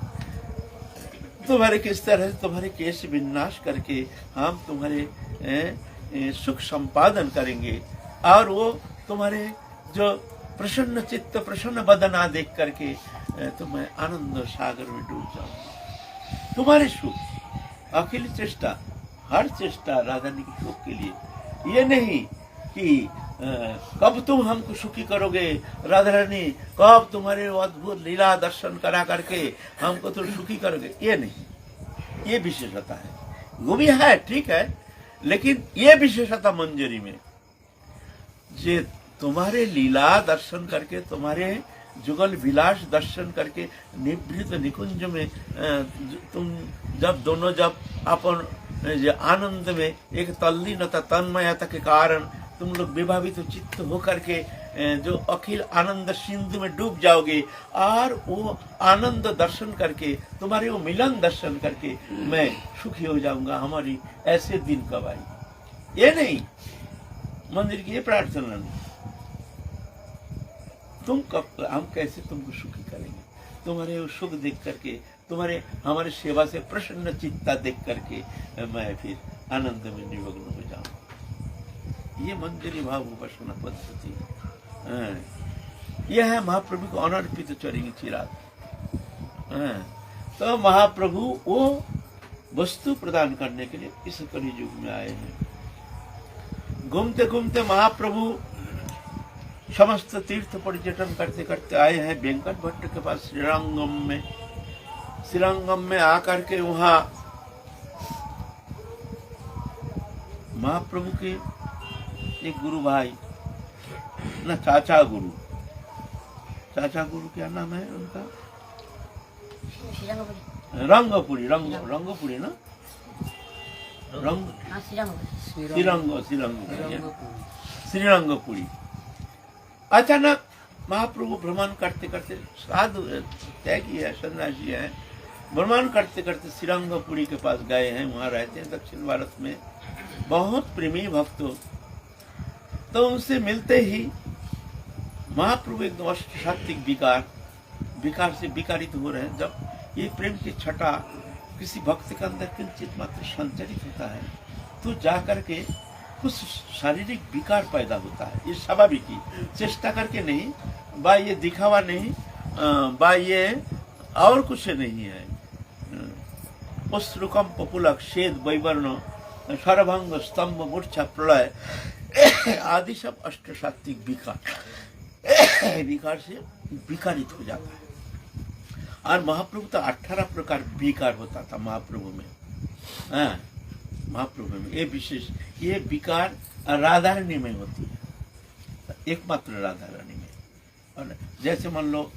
तुम्हारे किस तरह से तुम्हारे केश विनाश करके हम तुम्हारे सुख संपादन करेंगे, और वो तुम्हारे जो प्रसन्न चित्त प्रसन्न बदना देख करके तो मैं आनंद सागर में डूब जाऊंगा। तुम्हारे सुख अखिल चेष्टा, हर चेष्टा राधा रानी के सुख के लिए। ये नहीं कि कब तुम हमको सुखी करोगे राधा रानी, कब तुम्हारे अद्भुत लीला दर्शन करा करके हमको तो सुखी करोगे, ये नहीं। ये विशेषता है, वो भी है, ठीक है, लेकिन ये विशेषता मंजरी में, जे तुम्हारे लीला दर्शन करके, तुम्हारे जुगल विलास दर्शन करके निभृत निकुंज में तुम जब दोनों जब अपन आनंद में एक तल्लीनता तन्मयता के कारण तुम लोग विभावित चित्त होकर के जो अखिल आनंद सिंधु में डूब जाओगे, और वो आनंद दर्शन करके, तुम्हारे वो मिलन दर्शन करके मैं सुखी हो जाऊंगा। हमारी ऐसे दिन कब आई, ये नहीं मंदिर की ये प्रार्थना नहीं। तुम कब, हम कैसे तुमको सुखी करेंगे, तुम्हारे वो सुख देख करके, तुम्हारे हमारे सेवा से प्रसन्न चित्ता देख करके मैं फिर आनंद में निमग्न हो जाऊंगा। ये मंजरी भाव उपासना पद्धति, यह है महाप्रभु को अनर्पित चरेंगे चिराग। तो महाप्रभु वो वस्तु प्रदान करने के लिए इस कलि युग में आए हैं। घूमते घूमते महाप्रभु समस्त तीर्थ पर्यटन करते करते आए हैं वेंकट भट्ट के पास श्रीरंगम में। श्रीरंगम में आकर के वहां महाप्रभु के एक गुरु भाई ना चाचा गुरु क्या नाम है उनका? रंगपुरी रंगपुरी ना श्रीरंगपुरी। अचानक महाप्रभु भ्रमण करते करते साधु त्यागी है सन्यासी है, भ्रमण करते करते श्रीरंगपुरी के पास गए हैं। वहां रहते हैं दक्षिण भारत में, बहुत प्रेमी भक्त हो। तो उनसे मिलते ही महाप्रभु एकदम अष्टसात्विक विकार से विकारित हो रहे हैं। जब ये प्रेम की छटा किसी भक्त के अंदर किंचित मात्र संचरित होता है तो जाकर के कुछ शारीरिक विकार पैदा होता है। ये स्वाभाविक ही, चेष्टा करके नहीं, बा ये दिखावा नहीं, बा ये और कुछ नहीं है। पुष्रुकम पुलक शेद वैवर्ण सर्वभंग स्तंभ मूर्छा प्रलय आदि सब अष्टसात्विक विकार से विकारित हो जाता है। और महाप्रभु तो 18 प्रकार विकार होता था महाप्रभु में। महाप्रभु में ये विशेष, ये विकार राधा रानी में होती है, एकमात्र राधा रानी में। और जैसे मान लो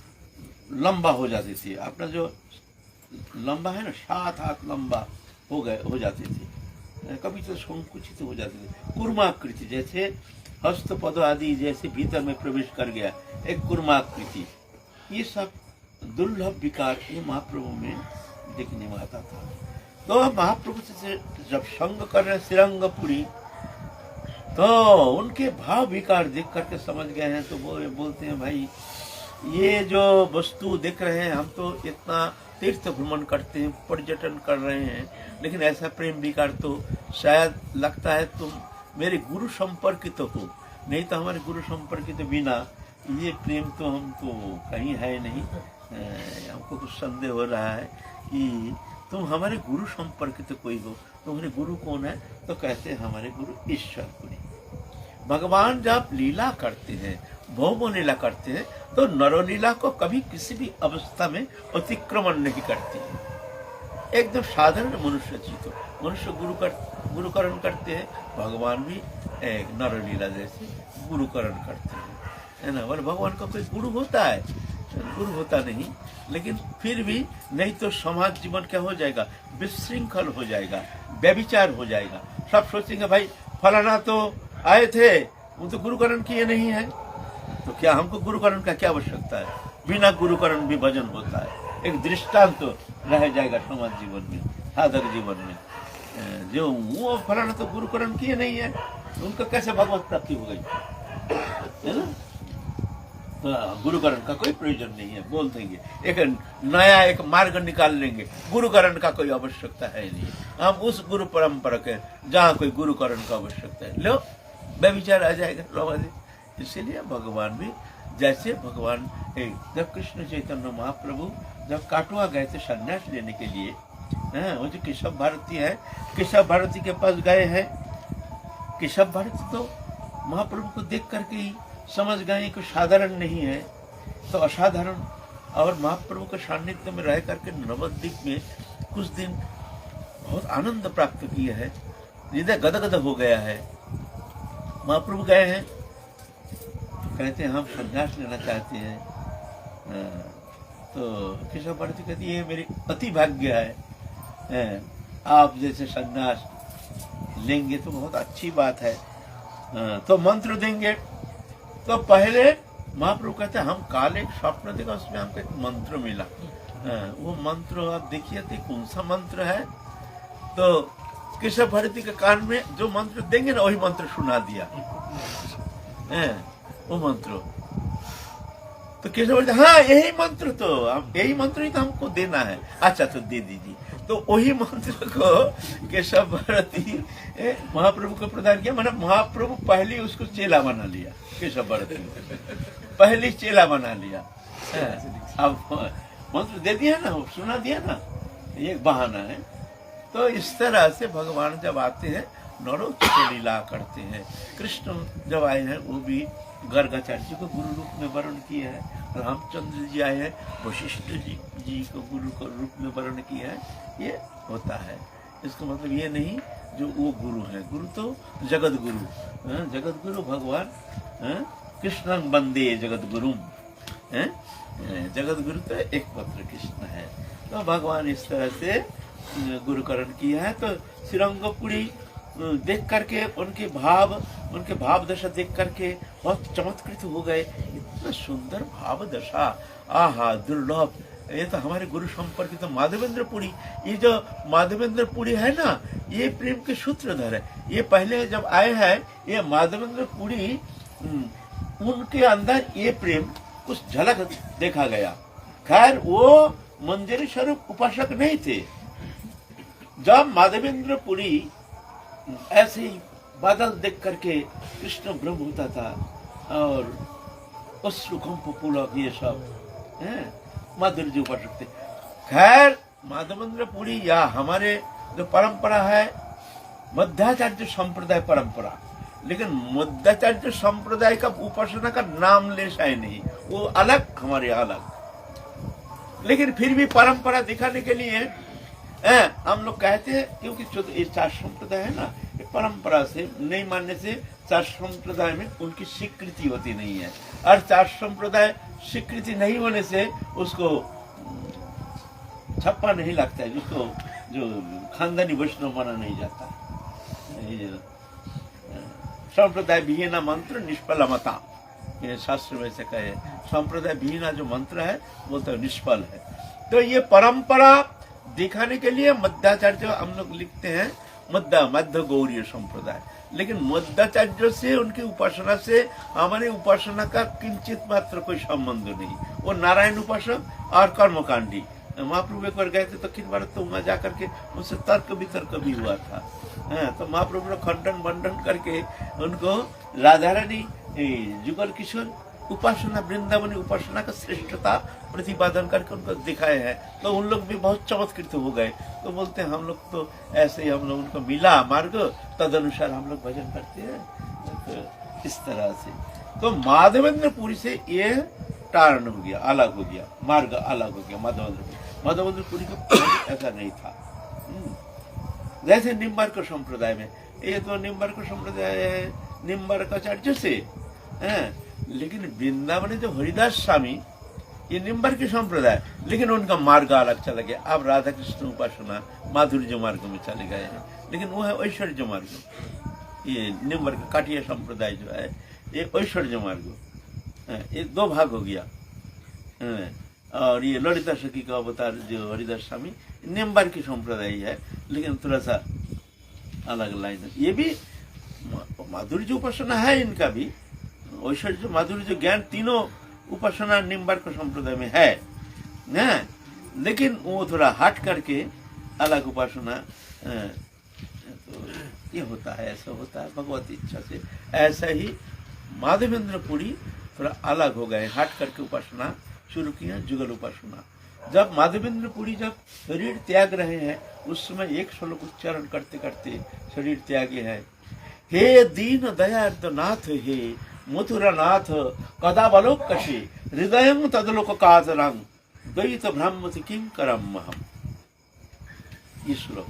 लंबा हो जाती थी, अपना जो लंबा है ना 7 हाथ लंबा हो जाती थी, कभी तो संकुचित हो जाती थी। कुर्माकृति जैसे हस्तपद आदि जैसे भीतर में प्रवेश कर गया, एक कुर्माकृति, ये सब दुर्लभ विकार ये महाप्रभु में देखने में आता था। तो महाप्रभु से जब संग कर रहे श्रीरंगपुरी, तो उनके भाव विकार देख करके समझ गए हैं। तो वो बोलते हैं भाई ये जो वस्तु देख रहे हैं, हम तो इतना तीर्थ भ्रमण करते हैं, पर्यटन कर रहे हैं, लेकिन ऐसा प्रेम विकार तो शायद लगता है तुम मेरे गुरु संपर्कित हो, नहीं तो हमारे गुरु संपर्कित बिना ये प्रेम तो हम तो कहीं है नहीं। हमको कुछ संदेह हो रहा है कि तुम हमारे गुरु संपर्कित कोई हो। तुम्हारे गुरु कौन है? तो कहते हैं हमारे गुरु ईश्वरपुरी। भगवान जब लीला करते हैं, भौम लीला करते हैं, तो नरोलीला को कभी किसी भी अवस्था में अतिक्रमण नहीं करती है। एकदम साधारण मनुष्य चित्त, मनुष्य गुरुकरण करते हैं, भगवान भी एक नरलीला जैसे गुरुकरण करते हैं, है ना। और भगवान का कोई गुरु होता है? गुरु होता नहीं, लेकिन फिर भी नहीं तो समाज जीवन क्या हो जाएगा, विशृंखल हो जाएगा, व्यभिचार हो जाएगा। सब सोचेंगे भाई फलाना तो आए थे, वो तो गुरुकरण किए नहीं है, तो क्या हमको गुरुकरण का क्या आवश्यकता है? बिना गुरुकरण भी भजन होता है। एक दृष्टांत तो रह जाएगा समाज जीवन में, साधक जीवन में। जो वो फलाना तो गुरुकरण किए नहीं है, उनको कैसे भगवत प्राप्ति हो गई, है ना। तो गुरुकरण का कोई प्रयोजन नहीं है, बोल देंगे एक नया एक मार्ग निकाल लेंगे, गुरुकरण का कोई आवश्यकता है नहीं। हम उस गुरु परंपरा के जहाँ कोई गुरुकरण का आवश्यकता है, लो व्यभिचार आ जाएगा लोग। इसीलिए भगवान भी जैसे भगवान जब कृष्ण चैतन्य महाप्रभु जब काटुआ गए थे संन्यास लेने के लिए, वो जो केशव भारती है, केशव भारती के पास गए हैं। केशव भारती तो महाप्रभु को देख करके ही समझ गए कि साधारण नहीं है, तो असाधारण। और महाप्रभु के सान्निध्य में रह करके नवद्वीप में कुछ दिन बहुत आनंद प्राप्त किए हैं, हृदय गदगद हो गया है। महाप्रभु गए हैं, कहते हैं हम संन्यास लेना चाहते हैं। तो केशव भारती कहती है मेरी अति भाग्य है, आप जैसे संन्यास लेंगे तो बहुत अच्छी बात है, तो मंत्र देंगे। तो पहले महाप्रभु कहते हैं हम काल एक स्वप्न देखा, उसमें हमको एक मंत्र मिला। वो मंत्र आप देखिए थे कौन सा मंत्र है। तो केशव भारती के कान में जो मंत्र देंगे ना वही मंत्र सुना दिया, वो मंत्र। तो केशव भारती हाँ यही मंत्र, तो यही मंत्र ही तो हमको देना है। अच्छा तो दे दीजिए। तो वही मंत्र को केशव भारती महाप्रभु को प्रदान किया। मतलब महाप्रभु पहले उसको चेला बना लिया, केशव भारती पहले चेला बना लिया। अब मंत्र दे दिया ना, सुना दिया ना, ये एक बहाना है। तो इस तरह से भगवान जब आते हैं नरोचित लीला करते हैं। कृष्ण जब आए हैं वो भी गर्गाचार्य को गुरु रूप में वर्ण किए हैं, रामचंद्र जी आए हैं वशिष्ठ जी को गुरु को रूप में वर्ण किया है। ये होता है, इसका मतलब ये नहीं जो वो गुरु है, गुरु तो जगत गुरु, जगत गुरु भगवान कृष्ण वंदे जगत गुरु, जगत गुरु तो एक मात्र कृष्ण है। तो भगवान इस तरह से गुरुकरण किया है। तो श्रीरंगपुरी देख करके उनके भाव दशा देख करके बहुत चमत्कृत हो गए। इतना सुंदर भाव दशा, आहा दुर्लभ। ये तो हमारे गुरु संपर्कित तो माधवेंद्र पुरी, ये जो माधवेंद्र पुरी है ना, ये प्रेम के सूत्रधर है। ये पहले जब आए हैं ये माधवेंद्र पुरी, उनके अंदर ये प्रेम कुछ झलक देखा गया। खैर वो मंजरी स्वरूप उपासक नहीं थे। जब माधवेंद्र पुरी ऐसे ही बादल देख करके कृष्ण ब्रह्म होता था और अश्रुकंप पुलक ये सब माधुर्य जी उपासक थे। खैर माधवेंद्र पुरी या हमारे जो परंपरा है मध्याचार्य संप्रदाय परंपरा, लेकिन मध्याचार्य संप्रदाय का उपासना का नाम लेशा ही नहीं, वो अलग हमारे अलग। लेकिन फिर भी परंपरा दिखाने के लिए हम लोग कहते हैं, क्योंकि ये चार संप्रदाय है ना, ये परंपरा से नहीं मानने से चार संप्रदाय में उनकी स्वीकृति होती नहीं है, और चार संप्रदाय स्वीकृति नहीं होने से उसको छप्पा नहीं लगता है, जिसको जो खानदानी वैष्णव माना नहीं जाता। संप्रदाय विहीना मंत्र निष्फल मता, ये शास्त्र में से कहे संप्रदाय विहीना जो मंत्र है वो तो निष्फल है। तो ये परंपरा दिखाने के लिए मध्याचार्य हम लोग लिखते हैं मध्य गौरीय संप्रदाय, लेकिन मध्याचार्य से उनकी उपासना से हमारे उपासना का किंचित मात्र कोई संबंध नहीं। वो नारायण उपासक और कर्मकांडी। महाप्रभु एक बार गए थे दक्षिण भारत, तो वहां जाकर के उनसे तर्क वितर्क भी हुआ था। तो महाप्रभु ने खंडन बंडन करके उनको राधा रानी जुगल किशोर उपासना वृंदावनी उपासना का श्रेष्ठता प्रतिपादन करके उनको दिखाए हैं। तो उन लोग भी बहुत चमत्कृत हो गए। तो बोलते हैं हम लोग तो ऐसे ही हम लोग उनको मिला मार्ग, तद अनुसार हम लोग भजन करते हैं। तो इस तरह से तो माधवेंद्र पुरी से ये टारण हो गया, अलग हो गया, मार्ग अलग हो गया। माधवेंद्र पुरी का ऐसा नहीं था। जैसे निम्बार्क संप्रदाय में, ये तो निम्बार्क संप्रदाय है निम्बार्काचार्य से, लेकिन वृंदावन जो हरिदास स्वामी ये निम्बार्क संप्रदाय, लेकिन उनका मार्ग अलग चला गया। अब राधा कृष्ण उपासना माधुर्य मार्ग में चले गए हैं, लेकिन वो है ऐश्वर्य मार्ग। ये निम्बार्क काटिया संप्रदाय जो है ये ऐश्वर्य मार्ग, ये दो भाग हो गया। और ये ललिता सखी का अवतार जो हरिदास स्वामी निम्बार्क संप्रदाय है, लेकिन थोड़ा सा अलग लाइन है। ये भी माधुर्य उपासना है, इनका भी ऐश्वर्य माधुर्य ज्ञान तीनों उपासना निम्बार्क संप्रदाय में है ना, लेकिन वो थोड़ा हट करके अलग उपासना। तो ये होता है, ऐसा होता है भगवत इच्छा से। ऐसा ही माधवेंद्र पुरी थोड़ा अलग हो गए, हट करके उपासना शुरू किया, जुगल उपासना। जब माधवेंद्र पुरी जब शरीर त्याग रहे हैं उस समय एक श्लोक उच्चारण करते करते शरीर त्यागे है। हे दीन दयार्द नाथ, हे मथुरा नाथ, कदा बलोकशे हृदय तदलोक कातरंग द्वैत ब्रह्म किम करम हम। ये श्लोक,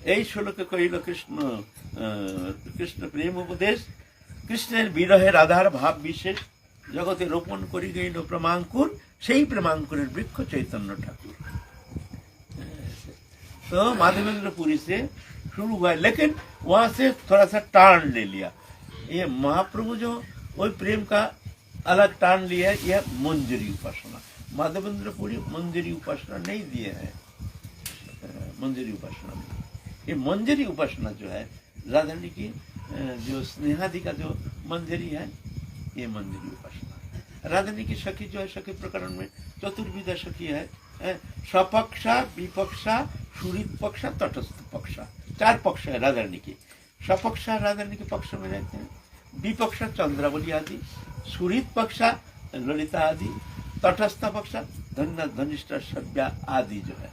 এই শ্লোকে কহিল কৃষ্ণ প্রেম উপদেশ, কৃষ্ণের বিরহে রাধার ভাব বিশেষ জগতে রোপণ করি গইল প্রেমাঙ্কুর, সেই প্রেমাঙ্কুরের বৃক্ষ चैतन्य ठाकुर। तो माधवेंद्र पुरी से शुरू हुआ, लेकिन वहां से थोड़ा सा टार्न ले लिया। ये महाप्रभु जो वही प्रेम का अलग टार्न लिया है, यह मंजरी उपासना। माधवेंद्र पुरी मंजरी उपासना नहीं दिए हैं। मंजरी उपासना में ये मंजरी उपासना जो है राधा रानी की जो स्नेहादि का जो मंजरी है, ये मंजरी उपासना। राधा रानी की सखी जो है, सखी प्रकरण में चतुर्विधा सखी है, स्वपक्षा, विपक्षा, सुहृद पक्षा, तटस्थ पक्षा, चार पक्ष है राधा रानी की। स्वपक्षा राधा रानी के पक्ष में रहते हैं, विपक्षा चंद्रावली आदि, सुहृद पक्षा ललिता आदि, तटस्थ पक्ष, धनिष्ठ, सभ्या आदि जो है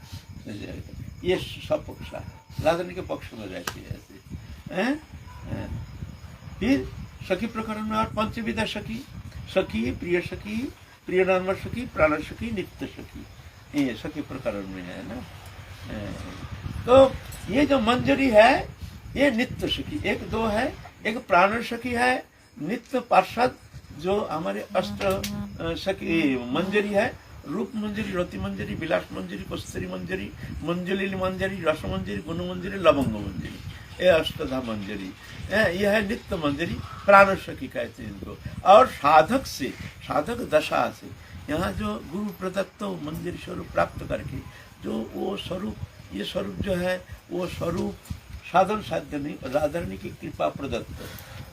ये सब पक्ष है, राजधानी के पक्ष में रहती है ऐसे। फिर सखी प्रकरण में और पंचविधा सखी, सखी, प्रिय नाम सखी, प्राण सखी, नित्य सखी, ये सखी प्रकरण में है ना। तो ये जो मंजरी है ये नित्य सखी, एक दो है, एक प्राण सखी है, नित्य पार्षद जो हमारे अष्ट सखी मंजरी है, रूप मंजरी, रति मंजरी, विलास मंजरी, कस्तूरी मंजरी, मंजुली मंजरी, रस मंजरी, गुण मंजरी, लवंग मंजरी, ये अष्टधा मंजरी, यह है नित्य मंजरी, प्राण सखी कहते हैं इनको। और साधक से, साधक दशा से, यहाँ जो गुरु प्रदत्त मंजरी स्वरूप प्राप्त करके जो वो स्वरूप, ये स्वरूप जो है वो स्वरूप साधन साध्य नहीं, राधारणी की कृपा प्रदत्त,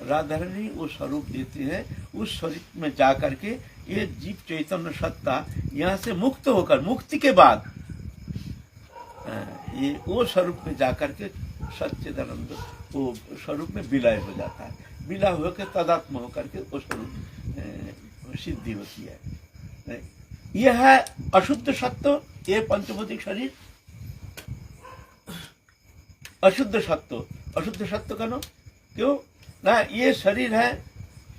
राधारणी वो स्वरूप देती है, उस स्वरूप में जा करके ये जीव चैतन्य सत्ता यहाँ से मुक्त होकर, मुक्ति के बाद ये वो स्वरूप में जा करके सच्चिदानंद वो स्वरूप में विलय हो जाता है, विलय होकर तदात्म होकर के वो स्वरूप सिद्धि होती है। यह है अशुद्ध सत्व, ये पंचभौतिक शरीर अशुद्ध सत्व, अशुद्ध सत्व का नो क्यों ना, ये शरीर है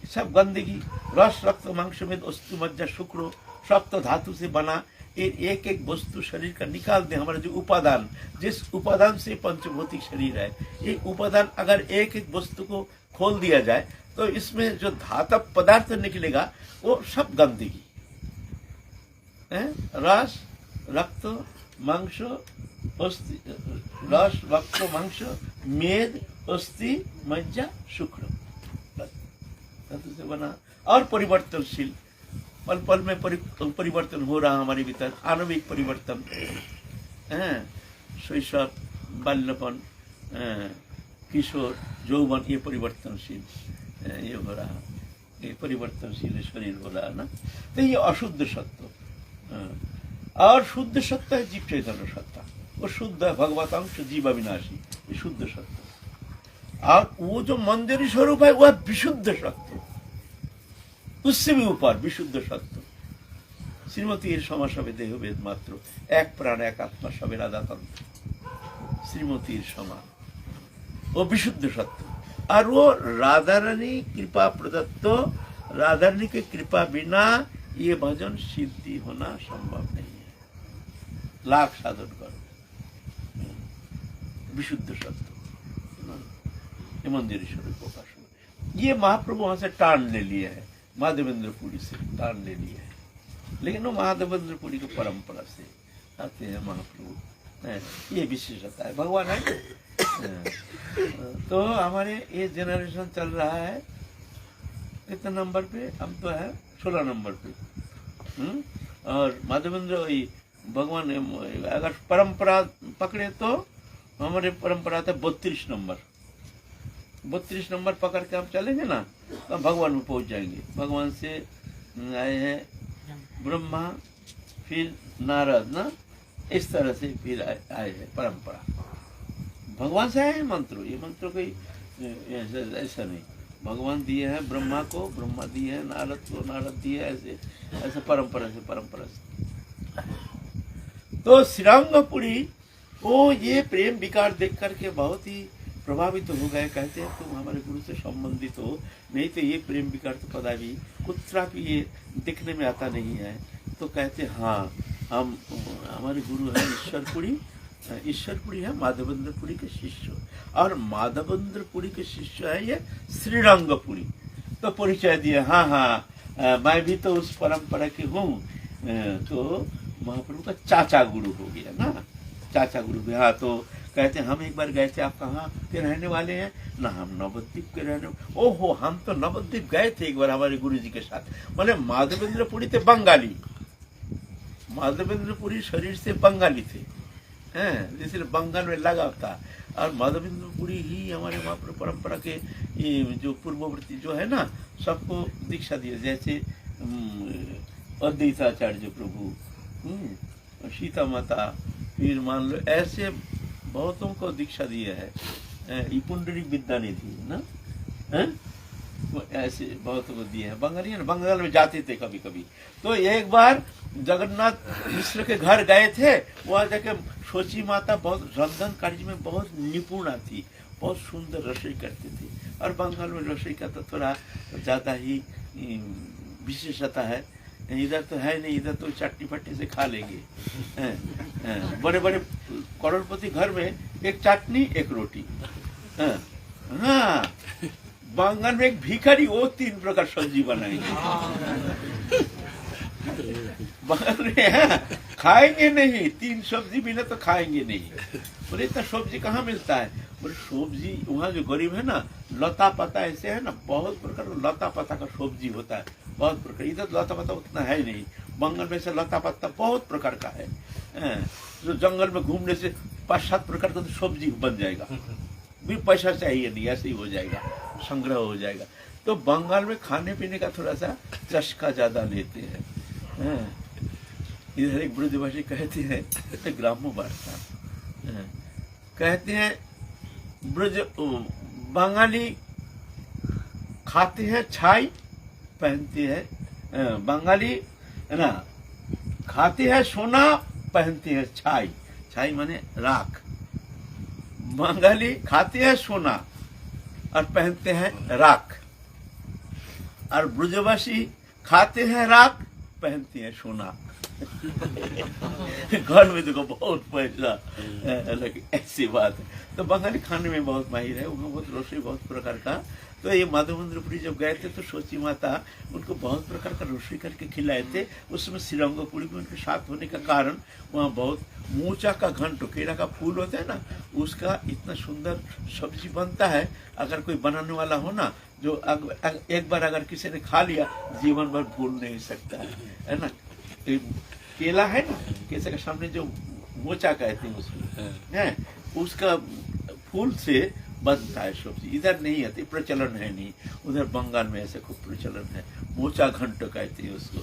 सब गंदगी, रस, रक्त, मांस में अस्थि, मज्जा, शुक्र, सप्त धातु से बना, एक एक वस्तु शरीर का निकाल दे, हमारा जो उपादान, जिस उपादान से पंचभौतिक शरीर है, ये उपादान अगर एक एक वस्तु को खोल दिया जाए तो इसमें जो धातव पदार्थ निकलेगा वो सब गंदगी है, रस, रक्त, मांस, अस्थि, रस, रक्त, मांस, मेद, अस्थि, मज्जा, शुक्र धातु से बना और परिवर्तनशील, पल पल में परिवर्तन हो रहा हमारे भीतर, आणविक परिवर्तन, शैशव, बाल्यपन, किशोर, यौवन, ये परिवर्तनशील ये हो रहा, ये परिवर्तनशील शरीर हो रहा है ना। तो ये अशुद्ध सत्व और शुद्ध सत्व है जीव चैतन्य सत्ता, वो शुद्ध है भगवत अंश जीव अविनाशी, ये शुद्ध सत्व। और वो जो मंदिर स्वरूप है वह विशुद्ध सत्व, उससे भी ऊपर विशुद्ध सत्व। श्रीमती समा सबे देह वेद मात्र, एक प्राण एक आत्मा सबे राधा तंत्र, श्रीमती समा वो विशुद्ध सत्व। और वो राधा रानी कृपा प्रदत्त, राधा रानी के कृपा बिना ये भजन सिद्धि होना संभव नहीं है, लाख साधन करो, विशुद्ध सत्व ये मंदिर स्वरूप का स्वरूप। ये महाप्रभु वहां से टान ले लिए है, माधवेंद्रपुरी से टान ले लिए है, लेकिन वो माधवेंद्रपुरी की परंपरा से आते हैं महाप्रभु, ये विशेषता है भगवान है। तो हमारे ये जनरेशन चल रहा है कितने नंबर पे, हम तो है 16 नंबर पे। और माधवेंद्र वही भगवान अगर परंपरा पकड़े तो हमारे परंपरा था 32 नंबर, 32 नंबर पकड़ के हम चलेंगे ना तो भगवान में पहुंच जाएंगे। भगवान से आए हैं ब्रह्मा, फिर नारद ना, इस तरह से फिर आए हैं परंपरा, भगवान से आए हैं मंत्र। ये मंत्र कोई ऐसा नहीं, भगवान दिए हैं ब्रह्मा को, ब्रह्मा दिए हैं नारद को, नारद दिए ऐसे ऐसे परंपरा से। तो श्रीरंगपुरी वो ये प्रेम विकार देख करके बहुत ही प्रभावित हो गए, कहते हैं तुम हमारे गुरु से संबंधित हो, नहीं तो ये प्रेम विकार तो पता भी कुत्रा भी ये दिखने में आता नहीं है। तो कहते हाँ हम हमारे गुरु है ईश्वरपुरी है माधवेंद्रपुरी के शिष्य, और माधवेंद्रपुरी के शिष्य है ये श्रीरंगपुरी। तो परिचय दिया, हाँ मैं भी तो उस परंपरा की हूँ। तो महाप्रभु का चाचा गुरु हो गया ना, चाचा गुरु भी। हाँ तो कहते हैं हम एक बार गए थे, आप कहाँ के रहने वाले हैं ना, हम नवद्वीप के रहने। ओहो हम तो नवद्वीप गए थे एक बार हमारे गुरु जी के साथ। बोले माधवेंद्रपुरी थे बंगाली, माधवेंद्रपुरी शरीर से बंगाली थे, इसलिए बंगाल में लगा था। और माधवेंद्रपुरी ही हमारे महाप्रभु परंपरा के ये जो पूर्ववर्ती जो है ना सबको दीक्षा दिए, जैसे अद्वैताचार्य प्रभु, सीता माता, फिर मान लो ऐसे बहुतों को दीक्षा दिया है। पुंडरीक विद्यानिधि ना, ऐसे बहुत को दिए हैं। बंगाली है ना, बंगाल में जाते थे कभी कभी। तो एक बार जगन्नाथ मिश्र के घर गए थे, वहाँ जाके सोची माता बहुत रंधन कार्य में बहुत निपुण थी, बहुत सुंदर रसोई करती थी। और बंगाल में रसोई का तो थोड़ा ज़्यादा ही विशेषता है, इधर तो है नहीं, इधर तो चटनी फट्टी से खा लेंगे। बड़े बड़े करोड़पति घर में एक चटनी एक रोटी। हाँ, बंगाल में एक भिखारी वो 3 प्रकार सब्जी बनाएंगे। बंगाल में खाएंगे नहीं, 3 सब्जी बिना तो खाएंगे नहीं। बोले इतना सब्जी कहाँ मिलता है? बोले सब्जी वहाँ जो गरीब है ना, लता पता ऐसे है ना, बहुत प्रकार का लता पता का सब्जी होता है, बहुत प्रकार। इधर लता पता उतना है नहीं, बंगाल में से लता पत्ता बहुत प्रकार का है। जो जंगल में घूमने से 5-7 प्रकार का तो सब्जी बन जाएगा, भी पैसा चाहिए नहीं, ऐसे ही हो जाएगा, संग्रह हो जाएगा। तो बंगाल में खाने पीने का थोड़ा सा चस्का ज्यादा लेते हैं। इधर एक ब्रजभाषी कहते हैं, ग्राम्य वार्ता कहते हैं, ब्रज बंगाली खाते हैं छाई, पहनते हैं बंगाली ना, खाते हैं सोना, पहनते हैं छाई। छाई माने राख। बंगाली खाते हैं सोना और पहनते हैं राख, और ब्रजवासी खाते हैं राख, पहनते हैं सोना। घर में देखो बहुत पैसा, लेकिन ऐसी बात है। तो बंगाली खाने में बहुत माहिर है, उनको बहुत रसोई बहुत प्रकार का। तो ये माधवेंद्रपुरी जब गए थे तो सोची माता उनको बहुत प्रकार का रसोई करके खिलाए थे। उसमें श्रीरंगपुरी में उनके साथ होने का कारण वहाँ बहुत मूचा का घंट, केला का फूल होता है ना, उसका इतना सुंदर सब्जी बनता है। अगर कोई बनाने वाला हो ना, जो एक बार अगर किसी ने खा लिया जीवन भर भूल नहीं सकता है ना। केला है ना, केले के सामने जो मोचा कहते हैं उसको है, उसका फूल से बनता है सब्जी। इधर नहीं आती, प्रचलन है नहीं, उधर बंगाल में ऐसे खूब प्रचलन है। मोचा घंटो कहते हैं उसको।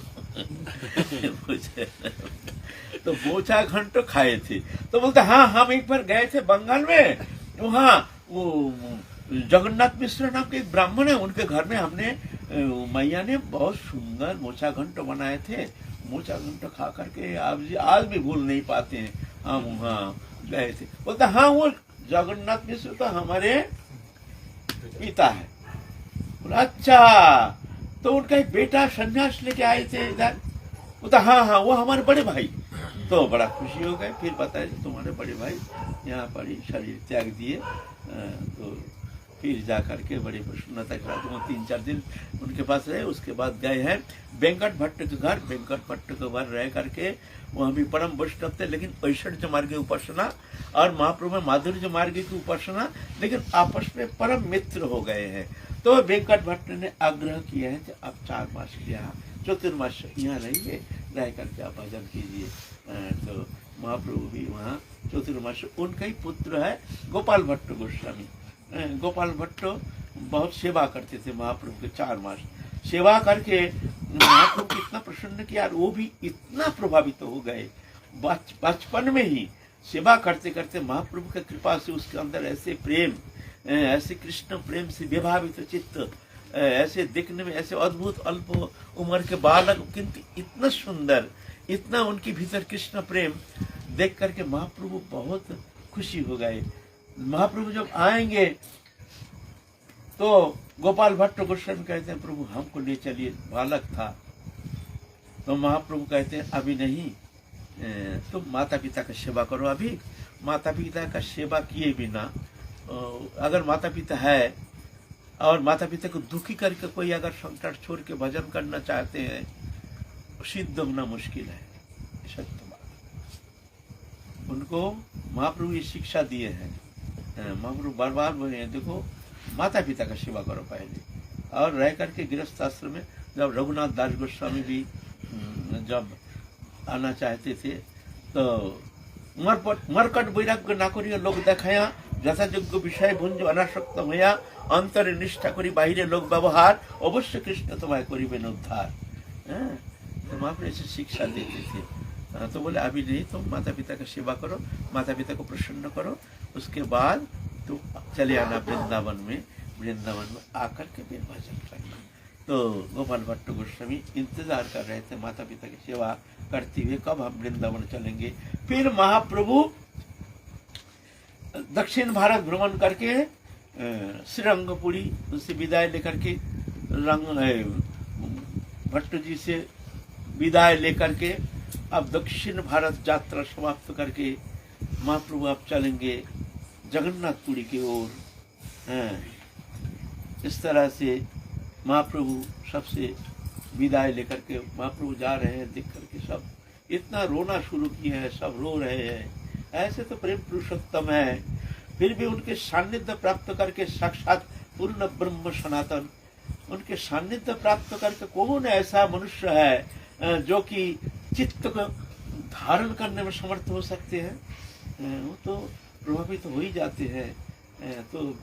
तो मोचा घंटो खाए थे। तो बोलते हाँ, हम एक बार गए थे बंगाल में, वहाँ वो जगन्नाथ मिश्र नाम के एक ब्राह्मण है, उनके घर में हमने मैया ने बहुत सुंदर मोचा घंटो बनाए थे। मोचा घंटो खा करके आज भी भूल नहीं पाते हैं। हम वहाँ गए थे। बोलते हाँ, वो जगन्नाथ मिश्र तो हमारे पिता है। बोला अच्छा, तो उनका एक बेटा संन्यास लेके आए थे इधर। बोलता हाँ हाँ, वो हमारे बड़े भाई। तो बड़ा खुशी हो गए। फिर बताया तुम्हारे बड़े भाई यहाँ पर ही शरीर त्याग दिए। तो फिर जा करके बड़ी प्रसन्नता के साथ वो 3-4 दिन उनके पास रहे। उसके बाद गए हैं वेंकट भट्ट के घर। वेंकट भट्ट के घर रह करके वहाँ भी परम वैष्णव थे, लेकिन ऐश्वर्य मार्ग की उपासना और महाप्रभु में माधुर्य मार्ग की उपासना, लेकिन आपस में परम मित्र हो गए हैं। तो वेंकट भट्ट ने आग्रह किया है कि आप 4 मास यहाँ चतुर्मास यहाँ रहिए, रह करके आप भजन कीजिए। तो महाप्रभु भी वहाँ चतुर्मास, उनका ही पुत्र है गोपाल भट्ट गोस्वामी। गोपाल भट्ट बहुत सेवा करते थे महाप्रभु के। 4 मास सेवा करके महाप्रभु इतना प्रसन्न किया, और वो भी इतना प्रभावित हो गए बचपन में ही सेवा करते करते। महाप्रभु की कृपा से उसके अंदर ऐसे प्रेम, ऐसे कृष्ण प्रेम से विभावित चित्त, ऐसे दिखने में ऐसे अद्भुत अल्प उम्र के बालक, किंतु इतना सुंदर, इतना उनके भीतर कृष्ण प्रेम देख करके महाप्रभु बहुत खुशी हो गए। महाप्रभु जब आएंगे तो गोपाल भट्ट गोस्वामी कहते हैं प्रभु हमको ले चलिए, बालक था। तो महाप्रभु कहते हैं अभी नहीं, तुम माता पिता का सेवा करो। अभी माता पिता का सेवा किए बिना, अगर माता पिता है और माता पिता को दुखी करके कोई अगर संकट छोड़ के भजन करना चाहते हैं, सिद्ध होना मुश्किल है। सत्य बात। उनको महाप्रभु ये शिक्षा दिए हैं। महाप्रभु बार बार बोले हैं देखो माता पिता का सेवा करो पहले, और रह करके गृहस्थ आश्रम में। जब रघुनाथ दास गोस्वामी भी जब आना चाहते थे तो मरकट वैराग्य ना करिए लोग देखाया, যথাযোগ্য বিষয় ভঞ্জ অনাসক্ত হইয়া অন্তরে নিষ্ঠা করি বাহিরে লোক ব্যবহার, অবশ্য কৃষ্ণ তোমায় করিবেন उद्धार। तो महाप्रभु ऐसे शिक्षा देते थे। तो बोले अभी नहीं, तुम माता पिता का सेवा करो, माता पिता को प्रसन्न करो, उसके बाद तो चले आना वृंदावन में। वृंदावन में आकर के फिर भजन करना। तो गोपाल भट्ट गोस्वामी इंतजार कर रहे थे माता पिता की सेवा करते हुए, कब हम वृंदावन चलेंगे। फिर महाप्रभु दक्षिण भारत भ्रमण करके श्रीरंगपुरी उनसे विदाई लेकर के भट्ट जी से विदाई लेकर के अब दक्षिण भारत यात्रा समाप्त करके महाप्रभु अब चलेंगे जगन्नाथपुरी की ओर। इस तरह से महाप्रभु सबसे विदाई लेकर के महाप्रभु जा रहे हैं, देख करके सब इतना रोना शुरू किए हैं, सब रो रहे हैं। ऐसे तो प्रेम पुरुषोत्तम है, फिर भी उनके सान्निध्य प्राप्त करके साक्षात पूर्ण ब्रह्म सनातन, उनके सान्निध्य प्राप्त करके कौन ऐसा मनुष्य है जो कि चित्त को धारण करने में समर्थ हो सकते हैं। वो तो प्रभावित हो ही जाते हैं। तो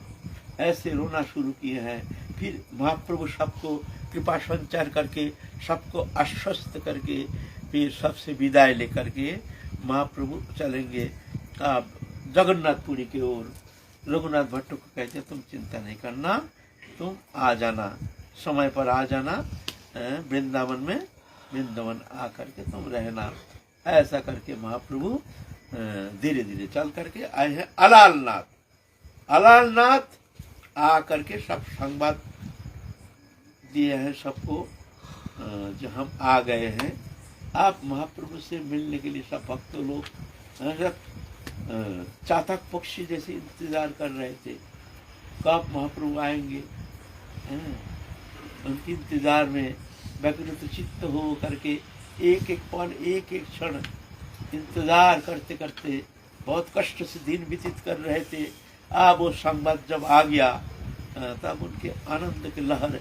ऐसे रोना शुरू किए हैं। फिर महाप्रभु सबको कृपा संचार करके सबको आश्वस्त करके फिर सबसे विदाई लेकर के महाप्रभु चलेंगे अब जगन्नाथपुरी की ओर। रघुनाथ भट्ट को कहते तुम चिंता नहीं करना, तुम आ जाना, समय पर आ जाना वृंदावन में, वृंदावन आकर के तुम रहना। ऐसा करके महाप्रभु धीरे धीरे चल करके आए हैं अलालनाथ। अलालनाथ आकर के सब संवाद दिए हैं सबको, जो हम आ गए हैं। आप महाप्रभु से मिलने के लिए सब भक्त लोग चातक पक्षी जैसे इंतजार कर रहे थे, कब महाप्रभु आएंगे। उनके इंतजार में व्यग्रत चित्त हो करके एक एक पल एक एक क्षण इंतजार करते करते बहुत कष्ट से दिन व्यतीत कर रहे थे। अब वो संवाद जब आ गया तब उनके आनंद की लहर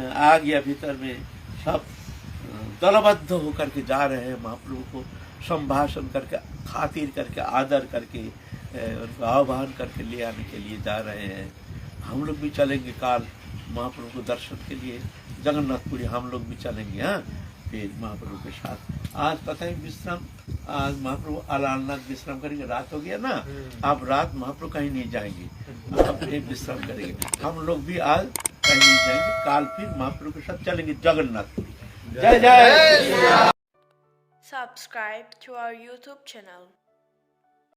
आ गया भीतर में। सब दलबद्ध होकर के जा रहे हैं, महाप्रभु को संभाषण करके खातिर करके आदर करके उनको आह्वान करके ले आने के लिए जा रहे हैं। हम लोग भी चलेंगे काल महाप्रभु को दर्शन के लिए जगन्नाथपुरी, हम लोग भी चलेंगे। हाँ, फिर महाप्रभु के साथ आज पता है विश्राम, आज महाप्रभु अलालनाथ विश्राम करेंगे। रात हो गया ना, अब रात महाप्रभु कहीं नहीं जाएंगे, अब एक विश्राम करेंगे। हम लोग भी आज कहीं नहीं जाएंगे, काल फिर महाप्रभु के साथ चलेंगे जगन्नाथपुरी। जय जय। Subscribe to our YouTube channel.